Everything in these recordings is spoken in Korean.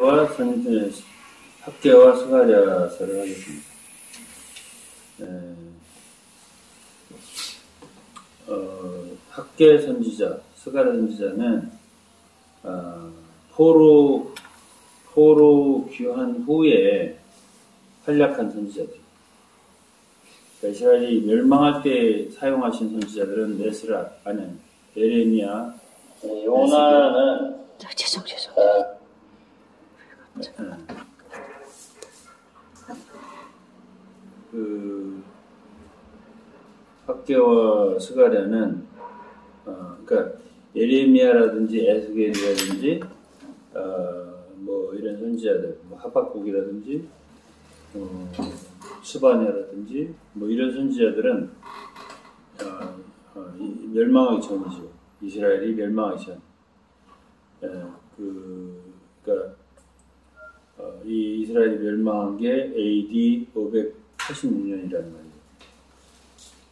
와 학계와 스가랴서를 하겠습니다. 학계 선지자, 스가랴 선지자는 포로 귀환 후에 활약한 선지자들. 그러니까 이스라엘이 멸망할 때 사용하신 선지자들은 에스라, 아니, 예레미야, 요나는 죄송. 학계와 스가랴는 그러니까 예레미야라든지 에스겔이라든지 뭐 이런 선지자들, 뭐 하박국이라든지 스바냐라든지 뭐 이런 선지자들은 멸망하기 전이죠. 이스라엘이 멸망하기 전. 그러니까 이 이스라엘이 멸망한 게 AD 586년이라는 말이에요.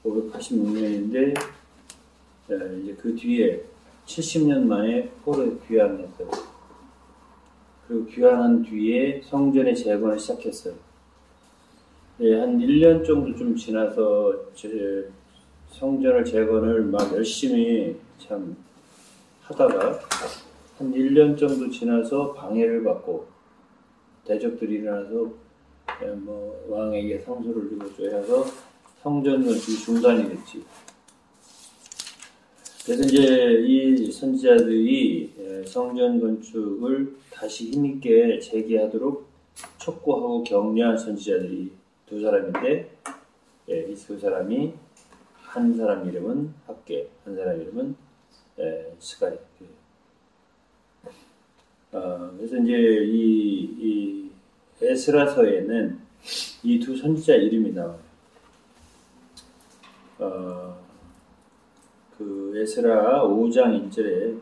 586년인데 이제 그 뒤에 70년 만에 포로에 귀환했어요. 그리고 귀환한 뒤에 성전의 재건을 시작했어요. 한 1년 정도 좀 지나서 성전을 재건을 막 열심히 참 하다가 한 1년 정도 지나서 방해를 받고 대적들이 일어나서 뭐 왕에게 상소를 드리고 해서 성전 건축이 중단이 됐지. 그래서 이제 이 선지자들이 성전 건축을 다시 힘있게 재개하도록 촉구하고 격려한 선지자들이 두 사람인데, 이 두 사람이 한 사람 이름은 학계, 한 사람 이름은 스가랴. 그래서 이제 이 에스라서에는 이 두 선지자 이름이 나와요. 그 에스라 5장 1절에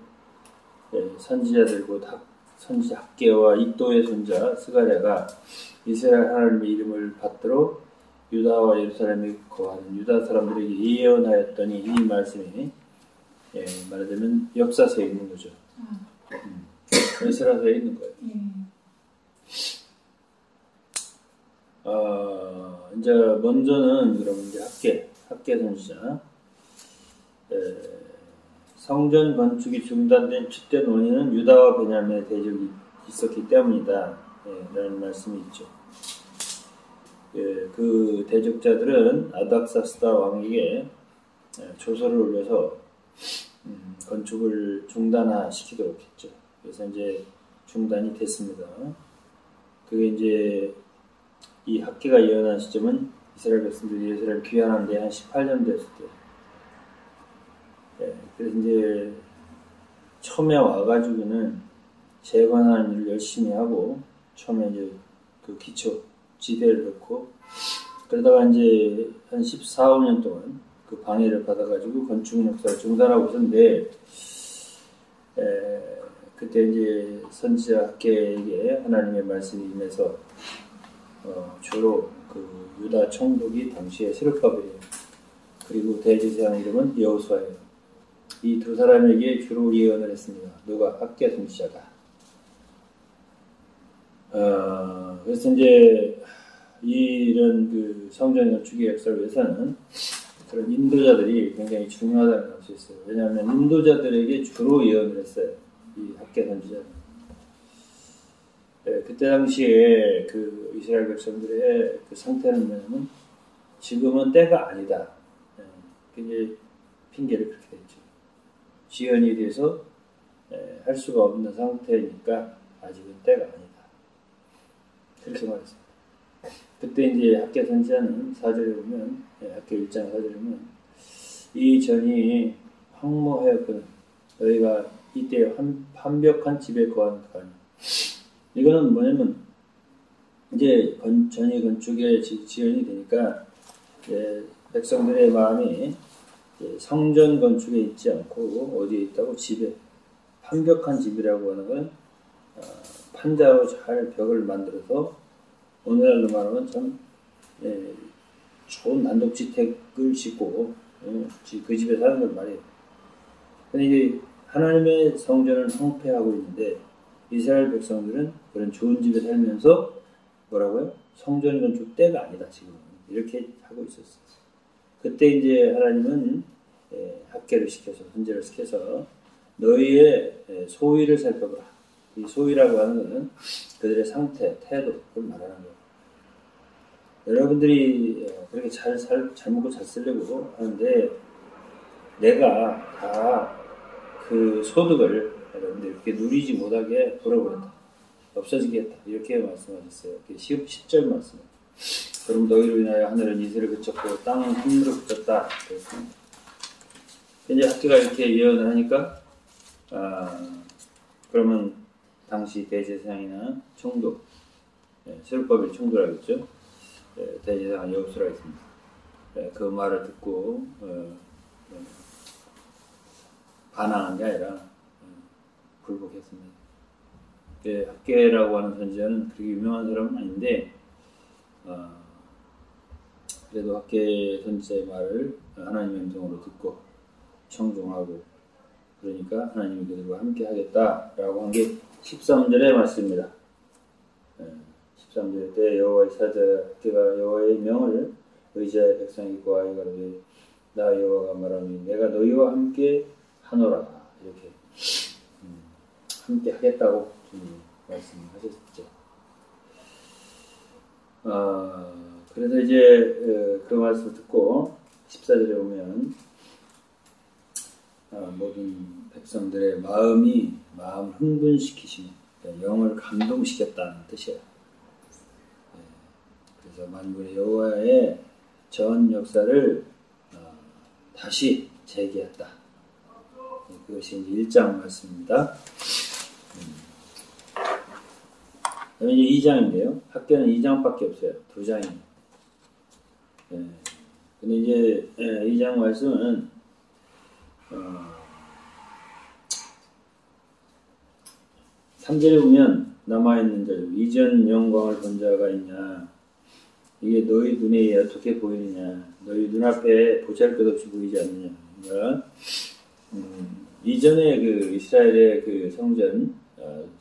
선지자들고 선지자 학계와 이도의 손자 스가랴가 이스라엘 하나님의 이름을 받들어 유다와 예루살렘에 거하는 유다 사람들에게 예언하였더니 이 말씀이 말하자면 역사서에 있는 거죠. 에스라서에 있는 거예요. 이제 먼저는 그럼 이제 학계 선지자. 성전 건축이 중단된 주된 원인은 유다와 베냐민의 대적이 있었기 때문이다. 라는 말씀이 있죠. 그 대적자들은 아닥사스다 왕에게 조서를 올려서 건축을 중단시키도록 했죠. 그래서 이제 중단이 됐습니다. 그게 이제 이 학계가 예언한 시점은 이스라엘 백성들이 이스라엘 귀환한 데 한 18년 됐을 때. 그래서 이제 처음에 와가지고는 재건하는 일을 열심히 하고 처음에 이제 그 기초 지대를 넣고 그러다가 이제 한 14, 15년 동안 그 방해를 받아가지고 건축 역사를 중단하고 있었는데 그때 이제 선지자 학계에게 하나님의 말씀이 임해서 주로 그 유다 총독이 당시에 스룹바벨이에요. 그리고 대제사장 이름은 여호수아예요. 이 두 사람에게 주로 예언을 했습니다. 누가? 학계 선지자가. 그래서 이제 이런 그 성전 건축의 역사를 위해서는 그런 인도자들이 굉장히 중요하다는 걸 알 수 있어요. 왜냐하면 인도자들에게 주로 예언을 했어요. 이 학계 선지자는. 그때 당시에 그 이스라엘 백성들의 그 상태는 뭐냐면 지금은 때가 아니다. 이제 핑계를 그렇게 했죠. 지연이 돼서 할 수가 없는 상태니까 아직은 때가 아니다. 그렇게 말했습니다. 그때 이제 학계 선지자는 4절에 보면 학계 1장 4절에 보면 이 전이 황무하였거든 너희가 이때 완벽한 집에 거하는 거 아니야. 이거는 뭐냐면 이제 전이 건축에 지연이 되니까 백성들의 마음이 성전 건축에 있지 않고 어디에 있다고? 집에. 완벽한 집이라고 하는 건 판자로 잘 벽을 만들어서 오늘날로 말하면 참 좋은 단독주택을 짓고 그 집에 사는 걸 말이에요. 근데 이게 하나님의 성전을 황폐하고 있는데 이스라엘 백성들은 그런 좋은 집에 살면서 뭐라고요? 성전 건축 때가 아니다 지금 이렇게 하고 있었어요. 그때 이제 하나님은 학계를 시켜서 훈제를 시켜서 너희의 소위를 살펴보라. 이 소위라고 하는 것은 그들의 상태, 태도 그걸 말하는 거예요. 여러분들이 그렇게 잘 먹고 잘 쓰려고 하는데 내가 다 그 소득을 여러분들 이렇게 누리지 못하게 돌아버렸다. 없어지겠다. 이렇게 말씀하셨어요. 10절 말씀. 그럼 너희로 인하여 하늘은 이슬을 그쳤고 땅은 흙으로 그쳤다. 그랬습니다. 이제 학교가 이렇게 예언을 하니까 그러면 당시 대제사장이나 총독, 세룹바벨 총독이라겠죠. 대제사장 여호수아가 있습니다. 그 말을 듣고 반항한 게 아니라 굴복했습니다. 학계라고 하는 선지자는 그렇게 유명한 사람은 아닌데 그래도 학계 선지자의 말을 하나님의 음성으로 듣고 청종하고 그러니까 하나님이 그들과 함께 하겠다라고 한 게 13절의 말씀입니다. 13절 때 여호와의 사자 학계가 여호와의 명을 의지하여 백성이 구하여 가로되 나 여호와가 말하니 내가 너희와 함께 하노라 이렇게 함께 하겠다고 주님 말씀하셨죠. 그래서 이제 그 말씀을 듣고 14절에 보면 모든 백성들의 마음을 흥분시키시는 영을 감동시켰다는 뜻이에요. 그래서 만군의 여호와의 전 역사를 다시 재개했다. 그것이 이제 1장 말씀입니다. 그다음에 이제 2장인데요. 학교는 2장밖에 없어요. 2장이에요. 근데 이제 2장 말씀은 3절에 보면 남아있는 자 이전 영광을 본 자가 있냐 이게 너희 눈에 어떻게 보이느냐 너희 눈앞에 보잘것없이 보이지 않느냐 그러니까 이전에 그 이스라엘의 그 성전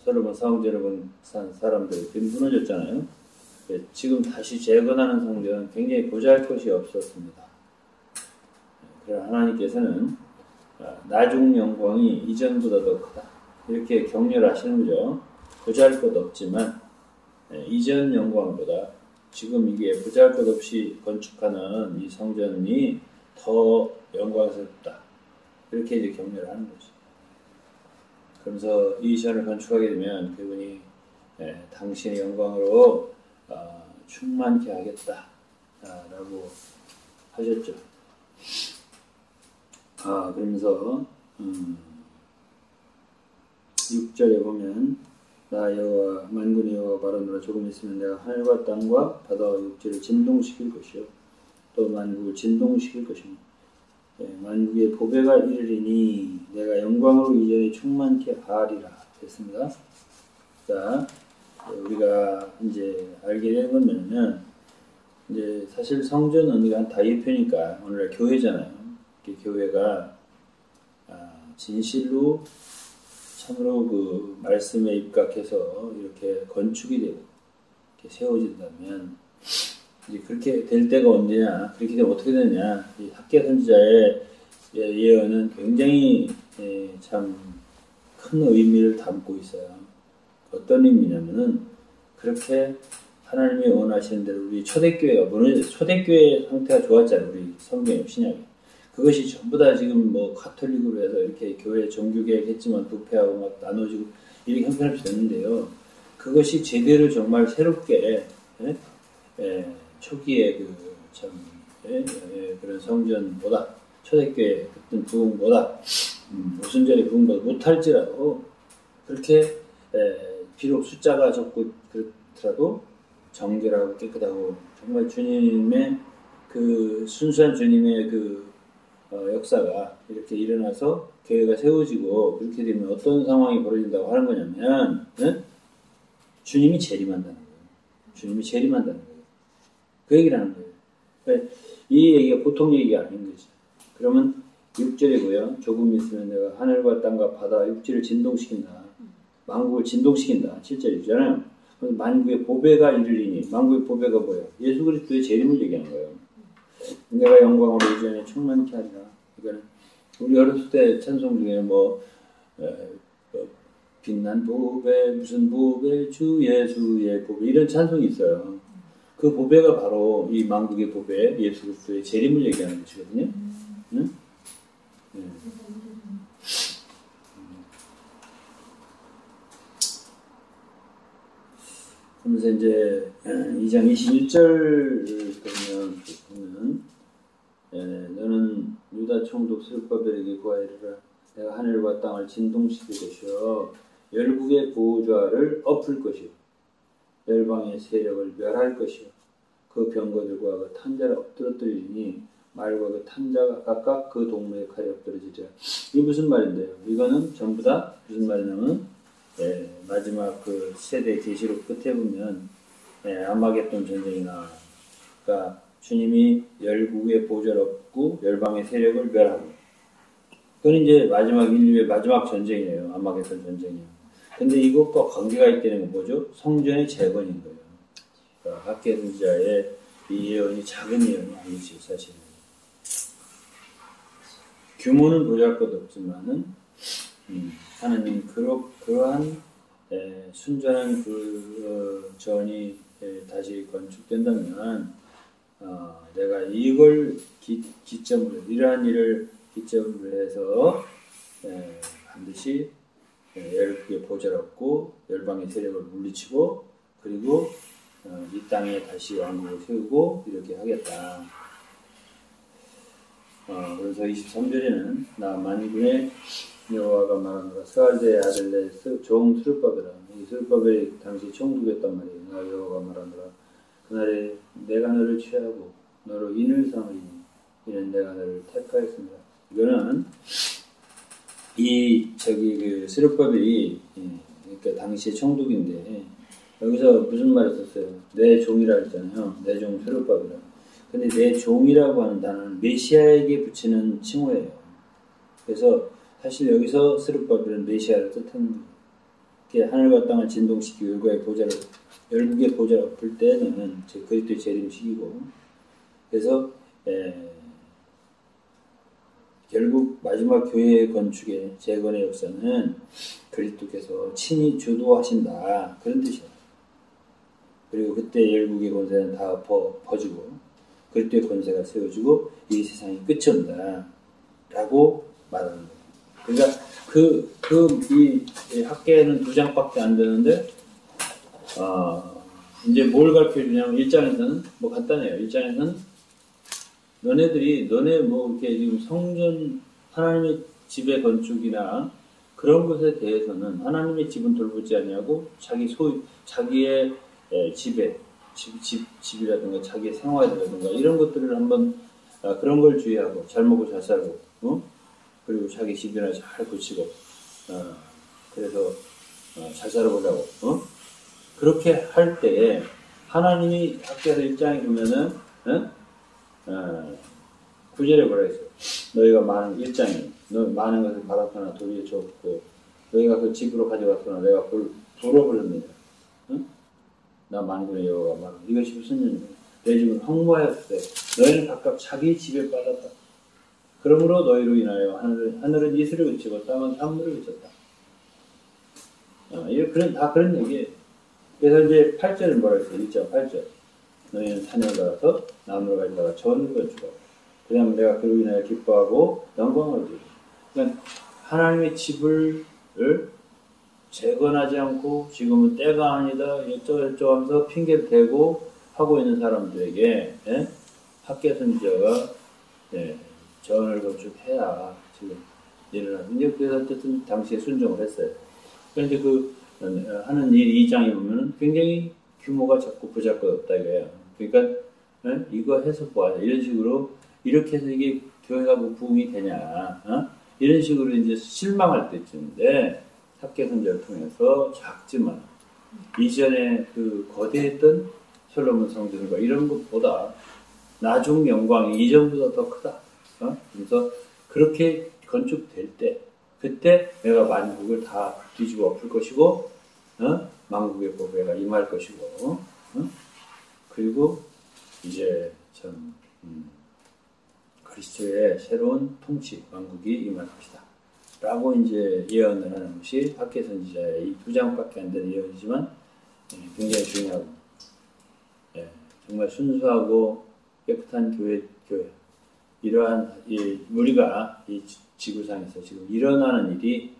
솔로몬 성전을 본 사람들 무너졌잖아요. 지금 다시 재건하는 성전은 굉장히 보잘것이 없었습니다. 그러나 하나님께서는 나중 영광이 이전보다 더 크다. 이렇게 격려하시는 거죠. 보잘것 없지만 이전 영광보다 지금 이게 보잘것없이 건축하는 이 성전이 더 영광스럽다. 이렇게 이제 격려를 하는 거죠. 그러면서 이 시간을 건축하게 되면 그분이 당신의 영광으로 충만케 하겠다 라고 하셨죠. 그러면서 6절에 보면 나 여호와 만군의 여호와 바라노라 조금 있으면 내가 하늘과 땅과 바다와 육지를 진동시킬 것이요 또 만국을 진동시킬 것입니다. 만국의 보배가 이르리니 내가 영광으로 이전에 충만케 하리라 했습니다. 자, 우리가 이제 알게 되는 건 뭐냐면 이제 사실 성전은 우리가 한 다윗표니까 오늘날 교회잖아요. 교회가 진실로 참으로 그 말씀에 입각해서 이렇게 건축이 되고 이렇게 세워진다면 이제 그렇게 될 때가 언제냐? 그렇게 되면 어떻게 되느냐? 이 학계 선지자의 예언은 굉장히 참 큰 의미를 담고 있어요. 어떤 의미냐면은 그렇게 하나님이 원하시는 대로 우리 초대교회가 무너졌어요. 초대교회 상태가 좋았잖아요. 우리 성경에 신약에. 그것이 전부 다 지금 뭐 가톨릭으로 해서 이렇게 교회 정규개혁 했지만 부패하고 막 나눠지고 이렇게 형편없이 됐는데요. 그것이 제대로 정말 새롭게 초기에 그런 성전보다 초대교회 어떤 부흥보다 오순절의 부흥보다 못할지라도 그렇게 비록 숫자가 적고 그렇더라도 정결하고 깨끗하고 정말 주님의 그 순수한 주님의 그 역사가 이렇게 일어나서 교회가 세워지고 그렇게 되면 어떤 상황이 벌어진다고 하는 거냐면 주님이 재림한다는 거예요. 주님이 재림한다는 거예요. 그 얘기를 하는 거예요. 그러니까 이 얘기가 보통 얘기가 아닌 거지. 그러면 6절이고요. 조금 있으면 내가 하늘과 땅과 바다 육지를 진동시킨다. 만국을 진동시킨다. 7절이잖아요. 만국의 보배가 이르리니, 만국의 보배가 뭐예요? 예수 그리스도의 재림을 얘기하는 거예요. 내가 영광으로 이전에 충만케 하리라. 그러니까 우리 어렸을 때 찬송 중에 뭐 빛난 보배, 무슨 보배, 주 예수의 보배, 이런 찬송이 있어요. 그 보배가 바로 이 만국의 보배, 예수 그리스도의 재림을 얘기하는 것이거든요. 응? 네. 그러면서 이제 2장 21절 보면 너는 유다 총독 스룹바벨에게 구하이르라. 내가 하늘과 땅을 진동시킬 것이요 열국의 보좌를 엎을 것이요 열방의 세력을 멸할 것이요 그 병거들과 그 탄자를 엎드러뜨리니 말과 그 탄자가 각각 그 동무의 칼에 엎드러지리라. 이게 무슨 말인데요? 이거는 전부 다 무슨 말이냐면 마지막 그 세대 계시록 끝에 보면 아마겟돈 전쟁이 나와요. 그러니까 주님이 열국의 보좌를 엎고 열방의 세력을 멸하고, 그건 이제 마지막 인류의 마지막 전쟁이에요. 아마겟돈 전쟁이에요. 근데 이것과 관계가 있다는 건 뭐죠? 성전의 재건인 거예요. 그러니까 학계 선지자의 이 예언이 작은 예언이 아니지 사실은. 규모는 보잘것없지만은 하나님 그러한 순전한 그 전이 다시 건축된다면 내가 이걸 기점으로 이러한 일을 기점으로 해서 반드시 열국의 보좌를 얻고 열방의 세력을 물리치고 그리고 이 땅에 다시 왕국을 세우고 이렇게 하겠다. 그래서 23절에는 나 만군의 여호와가 말하노라. 스알드의 아들 내 종 스룹바벨아. 이 스룹바벨이 당시 총독이었단 말이에요. 나 여호와가 말하노라. 그날에 내가 너를 취하고 너로 인을 삼으리니 이는 내가 너를 택하였습니다. 이거는 그 스룹바벨이 그러니까 당시의 총독인데 여기서 무슨 말을 썼어요? 내 종이라 했잖아요. 내 종 스룹바벨아. 근데 내 종이라고 하는 단어는 메시아에게 붙이는 칭호예요. 그래서 사실 여기서 스룹바벨은 메시아를 뜻하는 거예요. 하늘과 땅을 진동시키고 열국의 보좌를 엎을 때는 그리스도의 재림시키고, 그래서 결국 마지막 교회의 건축의 재건의 역사는 그리스도께서 친히 주도하신다, 그런 뜻이에요. 그리고 그때 열국의 권세는 다 퍼지고 그리스도의 권세가 세워지고 이 세상이 끝이 온다 라고 말하는 거예요. 그러니까 이 학계는 2장밖에 안 되는데 이제 뭘 가르쳐주냐면 1장에서는 뭐 간단해요. 1장에서는 너네 뭐 이렇게 지금 성전 하나님의 집의 건축이나 그런 것에 대해서는 하나님의 집은 돌보지 아니하고 자기의 집이라든가 자기의 생활이라든가 이런 것들을 한번 그런 걸 주의하고 잘 먹고 잘 살고 그리고 자기 집이나 잘 고치고 그래서 잘 살아보자고 그렇게 할 때 하나님이 학교에서 1장에 보면은 9절에 뭐라 했어요? 너희가 많은 1장에 너 많은 것을 받았거나 도리에 줬고 너희가 그 집으로 가져갔거나 내가 불어버렸느냐 나 만군의 여호와가 말하는 이것이 무슨 일이냐? 내 집은 황무하였을 때 너희는 각각 자기 집에 빠졌다. 그러므로 너희로 인하여 하늘은 이슬을 그치고 땅은 산물을 그쳤다. 다 그런 얘기예요. 그래서 이제 8절은 뭐라 했어요? 1장 8절. 너희는 산을 가서 나무를 가져다가 전을 건축하고 그 다음에 내가 그로 인하여 기뻐하고 영광을 얻으리라. 그러니까 하나님의 집을 재건하지 않고 지금은 때가 아니다 어쩌고저쩌고 하면서 핑계를 대고 하고 있는 사람들에게 학계 선지자가 전을 건축해야 지금 일어나는데 그래서 어쨌든 당시에 순종을 했어요. 그런데 하는 일 2장에 보면은 굉장히 규모가 작고 보잘것없다 이거예요. 그러니까 이거 해서 뭐하냐 이런 식으로 이렇게 해서 이게 교회가 뭐 부흥이 되냐 이런 식으로 이제 실망할 때쯤인데 학계 선지자를 통해서 작지만 이전에 그 거대했던 솔로몬 성전과 이런 것보다 나중 영광이 이전보다 더 크다. 그래서 그렇게 건축될 때 그때 내가 만국을 다 뒤집어 엎을 것이고, 만국의 보배가 임할 것이고, 그리고 이제 참 그리스도의 새로운 통치, 만국이 임할 것이다. 라고 이제 예언을 하는 것이 학개 선지자의 이 2장밖에 안 되는 예언이지만 굉장히 중요하고, 정말 순수하고 깨끗한 교회. 이러한 우리가 이 지구상에서 지금 일어나는 일이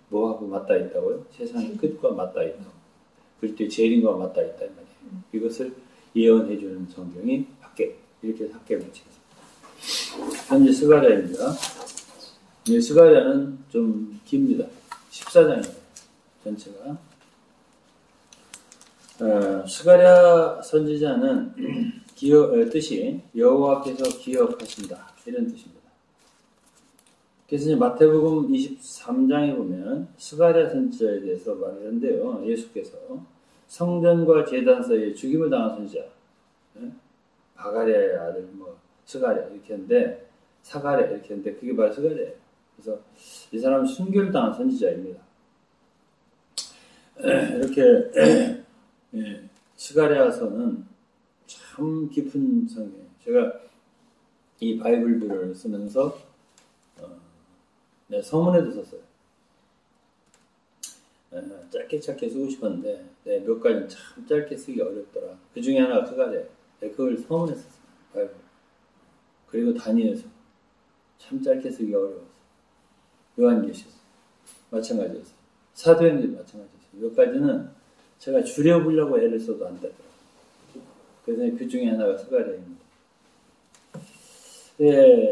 뭐하고 맞닿아 있다고요? 세상의 끝과 맞닿아 있다고. 그리스도의 재림과 맞닿아 있다 이 말이에요. 이것을 예언해 주는 성경이 학개, 이렇게 학개 마치겠습니다. 현재 스가랴입니다. 이 스가랴는 좀 깁니다. 14장이에요. 전체가. 스가랴 선지자는 뜻이 여호와께서 기억하신다, 이런 뜻입니다. 그래서 이제 마태복음 23장에 보면 스가랴 선지자에 대해서 말을 하는데요. 예수께서 성전과 제단 사이에 죽임을 당한 선지자, 바가랴의 아들 스가랴 이렇게 했는데, 사가랴 이렇게 했는데 그게 바로 스가랴예요. 그래서 이 사람은 순교를 당한 선지자입니다. 이렇게 스가랴서는 참 깊은 성경이에요. 제가 이 바이블들을 쓰면서 서문에도 썼어요. 짧게 쓰고 싶었는데 몇 가지는 참 짧게 쓰기 어렵더라. 그 중에 하나가 스가랴예요. 그걸 서문에 썼어요. 바이블. 그리고 다니엘서 참 짧게 쓰기 어려웠어요. 요한계시서 마찬가지였어요. 사도행전도 마찬가지였어요. 몇 가지는 제가 줄여보려고 애를 써도 안 되더라고요. 그래서 그 중에 하나가 스가랴입니다.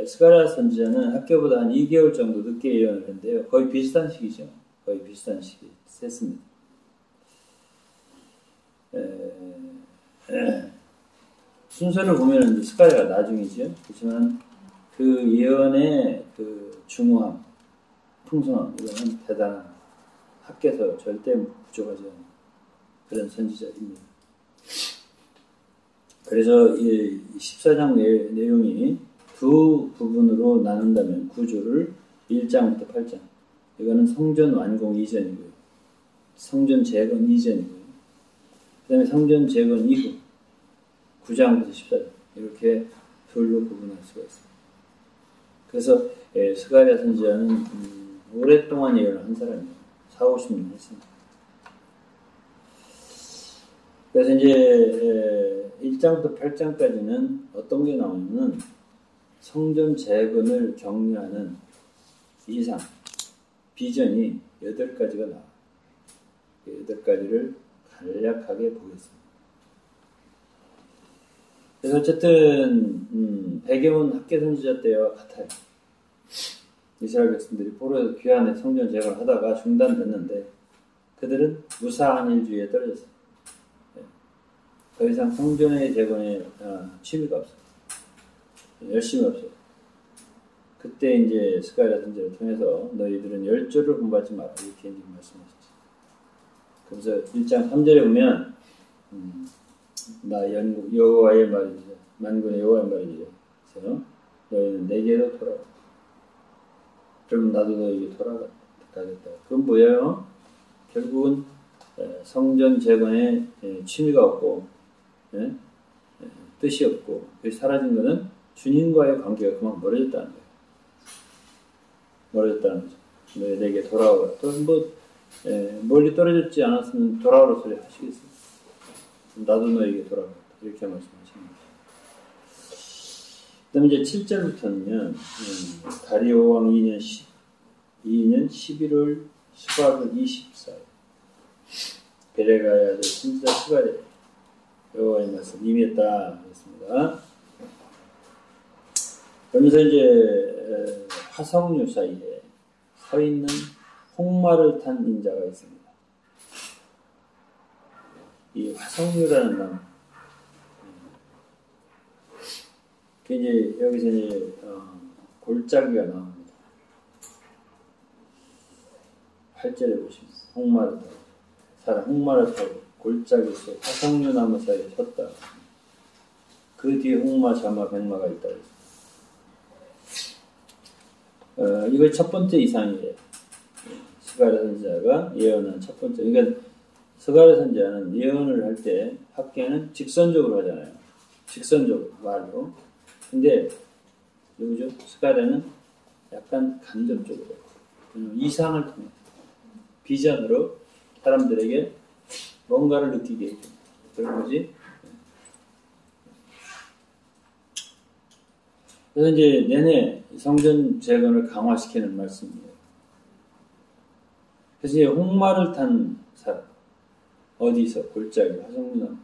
스가랴 선지자는 학교보다 한 2개월 정도 늦게 예언을 했는데요. 거의 비슷한 시기죠. 거의 비슷한 시기 했습니다. 순서를 보면 스가랴가 나중이죠. 그렇지만 그 예언의 그 중후함, 풍성함, 이거는 대단한, 학교에서 절대 부족하지 않은 그런 선지자입니다. 그래서 이 14장 내용이 두 부분으로 나눈다면 구조를 1장부터 8장, 이거는 성전 완공 이전이고요, 성전 재건 이전이고요, 그 다음에 성전 재건 이후 9장부터 14장, 이렇게 둘로 구분할 수가 있습니다. 그래서 스가랴 선지자는 오랫동안 예언을 한 사람이에요. 40-50년 했습니다. 그래서 이제 1장부터 8장까지는 어떤 게 나오냐면 성전 재건을 격려하는 이상, 비전이 8가지가 나와요. 8가지를 간략하게 보겠습니다. 그래서 어쨌든 배경은 학개 선지자 때와 같아요. 이스라엘 백성들이 포로에서 귀환의 성전 재건을 하다가 중단됐는데 그들은 무사한 일주의에 떨어졌어요. 더 이상 성전의 재건에 취미가 없어요. 열심히 없어요. 그때 이제 스가랴 선지자를 통해서 너희들은 열조를 공부하지 마라, 이렇게 이제 말씀하셨죠. 그래서 1장 3절에 보면 나 여호와의 말이지, 만군의 여호와의 말이지, 그래서 너희는 내게로 돌아와. 그럼 나도 너희에게 돌아가겠다. 그건 뭐예요? 결국은 성전 재건에 취미가 없고 뜻이 없고 그게 사라진 것은 주님과의 관계가 그만 멀어졌다는 거예요. 멀어졌다는 거죠. 내게 돌아오라. 또 멀리 떨어졌지 않았으면 돌아오라 소리 하시겠어요? 나도 너에게 돌아가겠다. 이렇게 말씀하시는 거죠. 그 다음에 이제 7절부터는요, 다리오 왕 2년 11월 수박을 24일, 베레가야 될 선지자 스가랴, 여호와의 말씀 임했다 했습니다. 그러면서 이제 화석류 사이에 서 있는 홍마를 탄 인자가 있습니다. 이 화석류라는 나무, 이제 여기서 이제 골짜기가 나옵니다. 8절에 보시면 홍마를 타고, 사람 홍마를 타고 골짜기 속 화석류 나무 사이에 섰다. 그 뒤에 홍마, 자마, 백마가 있다. 이거 첫 번째 이상이에요. 스가랴 선지자가 예언한 첫 번째. 그러니까 스가랴 선지자는 예언을 할 때 학계는 직선적으로 하잖아요. 직선적으로 말로. 근데 누구죠? 스가랴는 약간 간접적으로 이상을 통해 비전으로 사람들에게 뭔가를 느끼게 해줍니다. 그런 거지. 그래서 이제 내내 성전 재건을 강화시키는 말씀이에요. 그래서 이제 홍마를 탄 사람 어디서 골짜기 화성류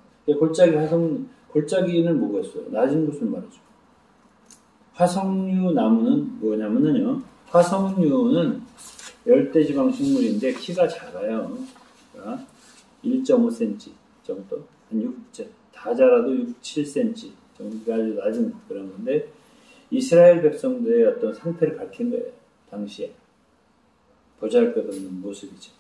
골짜기는 뭐겠어요? 낮은 곳을 말이죠. 화석류 나무는 뭐냐면요. 화석류는 열대지방 식물인데 키가 작아요. 그러니까 1.5cm 정도, 한 6, 다 자라도 6, 7cm 정도가 아주 낮은 그런 건데 이스라엘 백성들의 어떤 상태를 가리킨 거예요. 당시에 보잘것없는 모습이죠.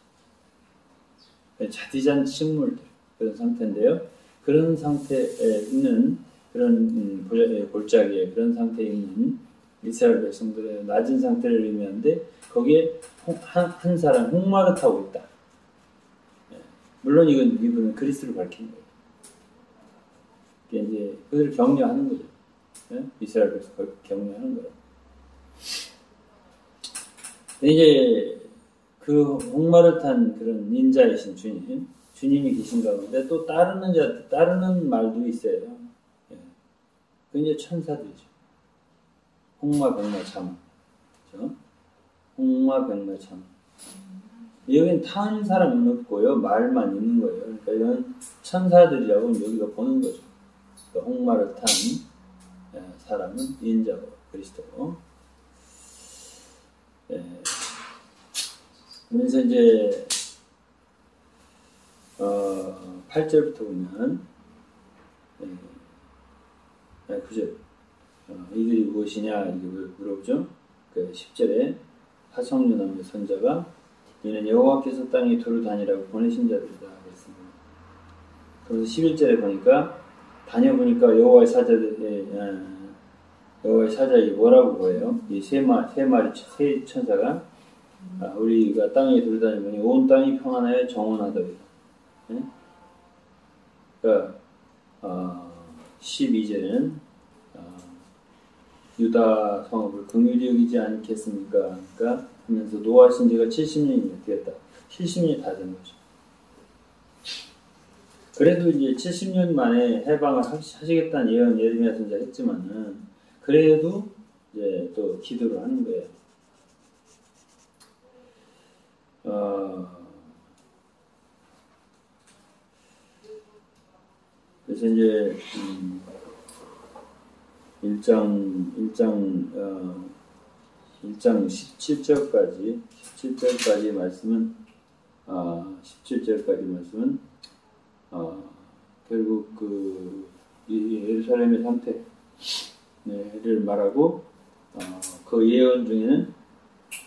자디잔 식물들 그런 상태인데요. 그런 상태에 있는 그런 골짜기에 그런 상태에 있는 이스라엘 백성들의 낮은 상태를 의미하는데 거기에 한 사람 홍마를 타고 있다. 물론 이분은 그리스도를 밝힌 거예요. 이제 그들을 격려하는 거죠. 이스라엘 백성 격려하는 거예요. 이제 그 홍마를 탄 그런 인자이신 주님이 계신 가운데 또 따르는 말도 있어요. 그 이제 천사들이죠. 홍마, 백마, 참. 그렇죠? 홍마, 백마, 참. 여기는 타는 사람은 없고요. 말만 있는 거예요. 그러니까 이건 천사들이라고 여기가 보는 거죠. 그러니까 홍마를 탄 사람은 인자고 그리스도고. 그러면서 이제 8절부터 보면 그죠? 이들이 무엇이냐 이렇게 물어보죠. 그 10절에 화석류 나무의 선자가 이는 여호와께서 땅에 두루 다니라고 보내신 자들이다 그랬습니다. 그래서 11절에 보니까 다녀보니까 여호와의 사자이 뭐라고 보여요? 이 세 천사가 우리가 땅에 두루 다니보니 온 땅이 평안하여 정원하더이다. 그러니까 12절에는 유다 성읍을 긍휼히 여기지 않겠습니까? 그러니까 하면서 노하신 지가 70년이 되었다. 70년이 다 된 거죠. 그래도 이제 70년 만에 해방을 하시겠다는 예언 예레미야 선지자가 했지만은 그래도 이제 또 기도를 하는 거예요. 그래서 이제 1장 17절까지 말씀은 17절까지 말씀은 결국 그 예루살렘의 상태를 말하고 그 예언 중에는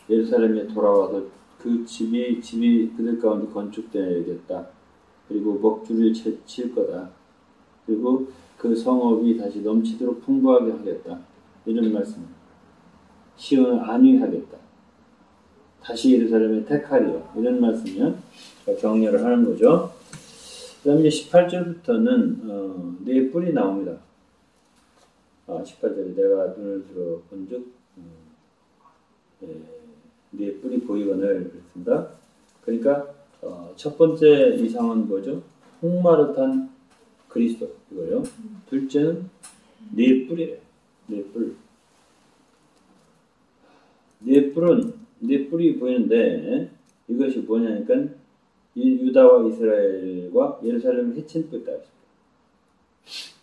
예루살렘에 돌아와서 그 집이 그들 가운데 건축되어야겠다. 그리고 먹주를 칠 거다. 그리고 그 성읍이 다시 넘치도록 풍부하게 하겠다. 이런 말씀. 시온을 안위하겠다. 다시 예루살렘에 택하리요. 이런 말씀이요. 격려를 하는 거죠. 그 다음에 18절부터는 네 뿔이 나옵니다. 18절에 내가 눈을 들어 본즉 네 뿔이 보이거늘 그랬습니다. 그러니까 첫 번째 이상은 뭐죠? 홍마를 탄 그리스도 이거요. 둘째는 네 뿔이에요. 네 뿔. 네 뿔이 보이는데 이것이 뭐냐니까 유다와 이스라엘과 예루살렘을 해친 뿔이다.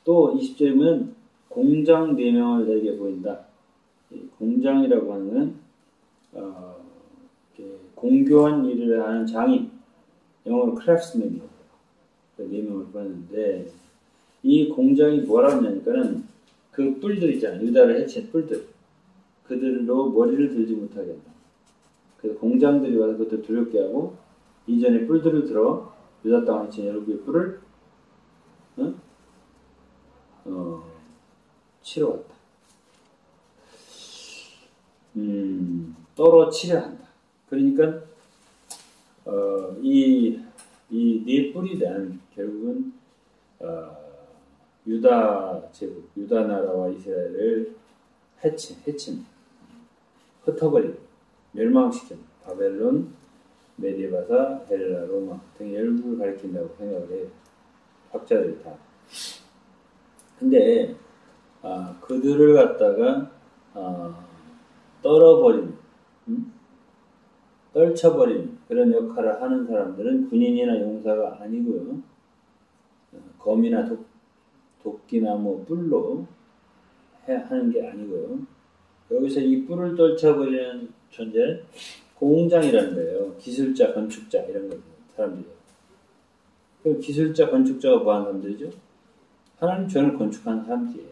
또 20절에 보면 공장 4명을 내게 보인다. 공장이라고 하는 공교한 일을 하는 장인, 영어로 크래프트맨이에요. 4명을 보였는데 이 공장이 뭐라고 하냐니까는 그 뿔들 있잖아요. 유다를 해친 뿔들. 그들로 머리를 들지 못하게 한다. 그래서 공장들이 와서 그것들 두렵게 하고 이전에 뿔들을 들어 유다 땅을 해친 여러분의 뿔을 치러 왔다. 떨어치려 한다. 그러니까 이 네 뿌리는 결국은 유다 제국, 유다 나라와 이스라엘을 해친, 흩어버리고 멸망시킨 바벨론, 메디바사, 헬라, 로마 등 열국을 가리킨다고 생각을 해요. 학자들이 다. 근데 그들을 갖다가 떨어버리는, 떨쳐버리는 그런 역할을 하는 사람들은 군인이나 용사가 아니고요. 검이나 도끼나 뭐 뿔로 하는 게 아니고요. 여기서 이 뿔을 떨쳐버리는 존재는 공장이라는 거예요. 기술자, 건축자 이런 사람들이에요. 그 기술자, 건축자가 뭐 하는 사람들이죠? 하나님 전을 건축하는 사람들이에요.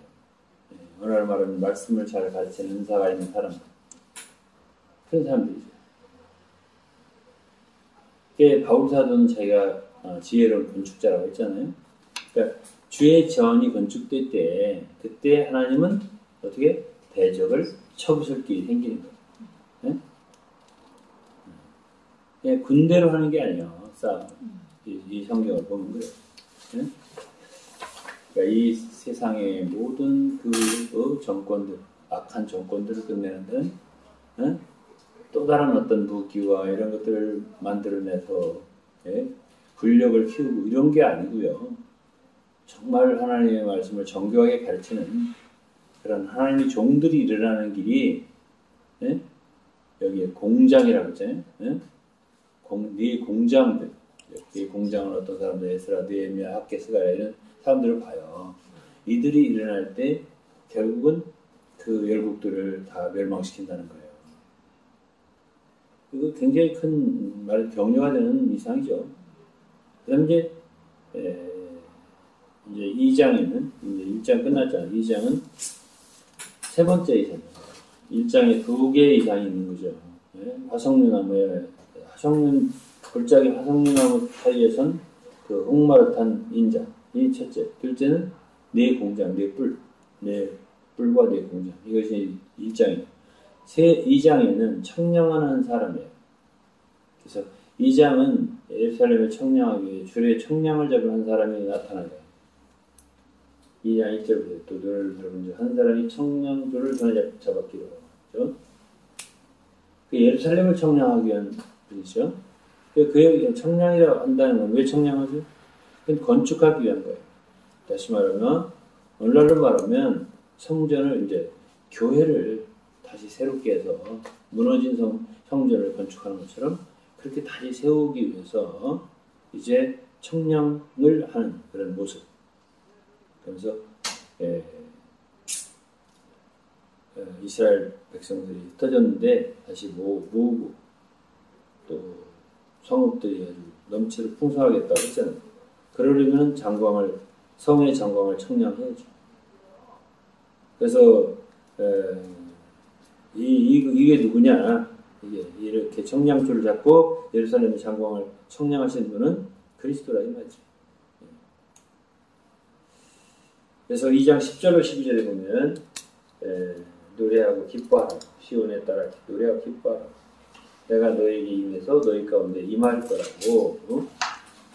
오늘 말하면 말씀을 잘 가르치는 은사가 있는 사람들. 그런 사람들이죠. 이게 바울사도는 자기가 지혜로운 건축자라고 했잖아요. 그러니까 주의 전이 건축될 때 그때 하나님은 어떻게 대적을 쳐부술 길이 생기는 거예요. 네? 그냥 군대로 하는 게 아니에요. 싸움. 이 성경을 보면 그래요. 네? 그러니까 이 세상의 모든 그 정권들, 악한 정권들을 끝내는 데는 네? 또 다른 어떤 무기와 이런 것들을 만들어내서 예? 군력을 키우고 이런 게 아니고요. 정말 하나님의 말씀을 정교하게 가르치는 그런 하나님의 종들이 일어나는 길이 예? 여기에 공장이라고 했잖아요. 예? 네 공장들, 이 공장은 어떤 사람들, 에스라, 느헤미야, 학개스가 이런 사람들을 봐요. 이들이 일어날 때 결국은 그 열국들을 다 멸망시킨다는 거예요. 이거 굉장히 큰 말 격려가 되는 이상이죠. 그다음 이제 2장에는 이제 1장 끝났잖아요. 2장은 세 번째 이상. 1장에 2개의 이상이 있는 거죠. 네? 화석류나무에 골짜기 화석류나무 사이에선 그 홍마를 탄 인자. 이 첫째. 둘째는 네 공장, 네 뿔. 네 뿔과 네 공장. 이것이 1장이에요. 2장에는 청량한 사람이에요. 그래서 2장은 예루살렘을 청량하기 위해 주의 청량을 잡은 한 사람이 나타나요. 2장 1절부터 또 눈을 들어본 한 사람이 청량돌을 손에 잡았기로. 그렇죠? 그 예루살렘을 청량하기 위한 분이죠. 그 청량이라고 한다는 건 왜 청량하죠? 그건 건축하기 위한 거예요. 다시 말하면 오늘날로 말하면 성전을 이제 교회를 다시 새롭게 해서 무너진 성전을 건축하는 것처럼 그렇게 다시 세우기 위해서 이제 청량을 하는 그런 모습. 그래서 이스라엘 백성들이 흩어졌는데 다시 모으고 또 성읍들이 아주 넘치고 풍성하겠다고 했잖아요. 그러려면 성의 장광을 청량해야죠. 그래서 이게 누구냐? 이게 이렇게 청량줄을 잡고 예루살렘의 장광을 청량하신 분은 그리스도라 이 말이죠. 그래서 2장 10절로 12절에 보면 노래하고 기뻐하라. 시온에 따라 노래하고 기뻐하라. 내가 너에게 임해서 너희 가운데 임할 거라고.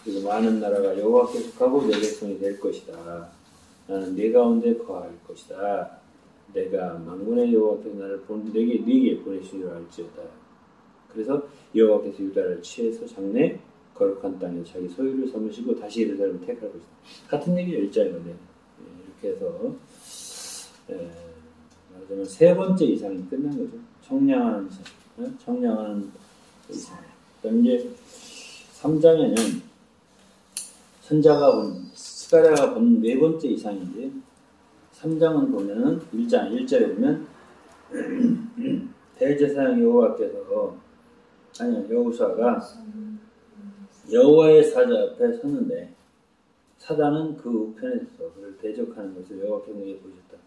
그리고 많은 나라가 여호와께 속하고 내 백성이 될 것이다. 나는 네 가운데 거할 것이다. 내가 만군의 여호와께서 나를 네게 보내신 줄 알지어다. 그래서 여호와께서 유다를 취해서 장래 거룩한 땅에 자기 소유를 삼으시고 다시 예루살렘을 택할 것이다. 같은 얘기죠. 일자이거든요. 이렇게 해서 말하자면 세 번째 이상이 끝난 거죠. 청량하는 이상. 청량하는 이상. 그다음 이제 3장에는 스가랴가 본 네 번째 이상인데 3장은 보면은 1절에 보면 대제사장 여호와께서 여호수아가 여호와의 사자 앞에 섰는데 사단은 그 우편에서 그를 대적하는 것을 여호와께서 보셨다.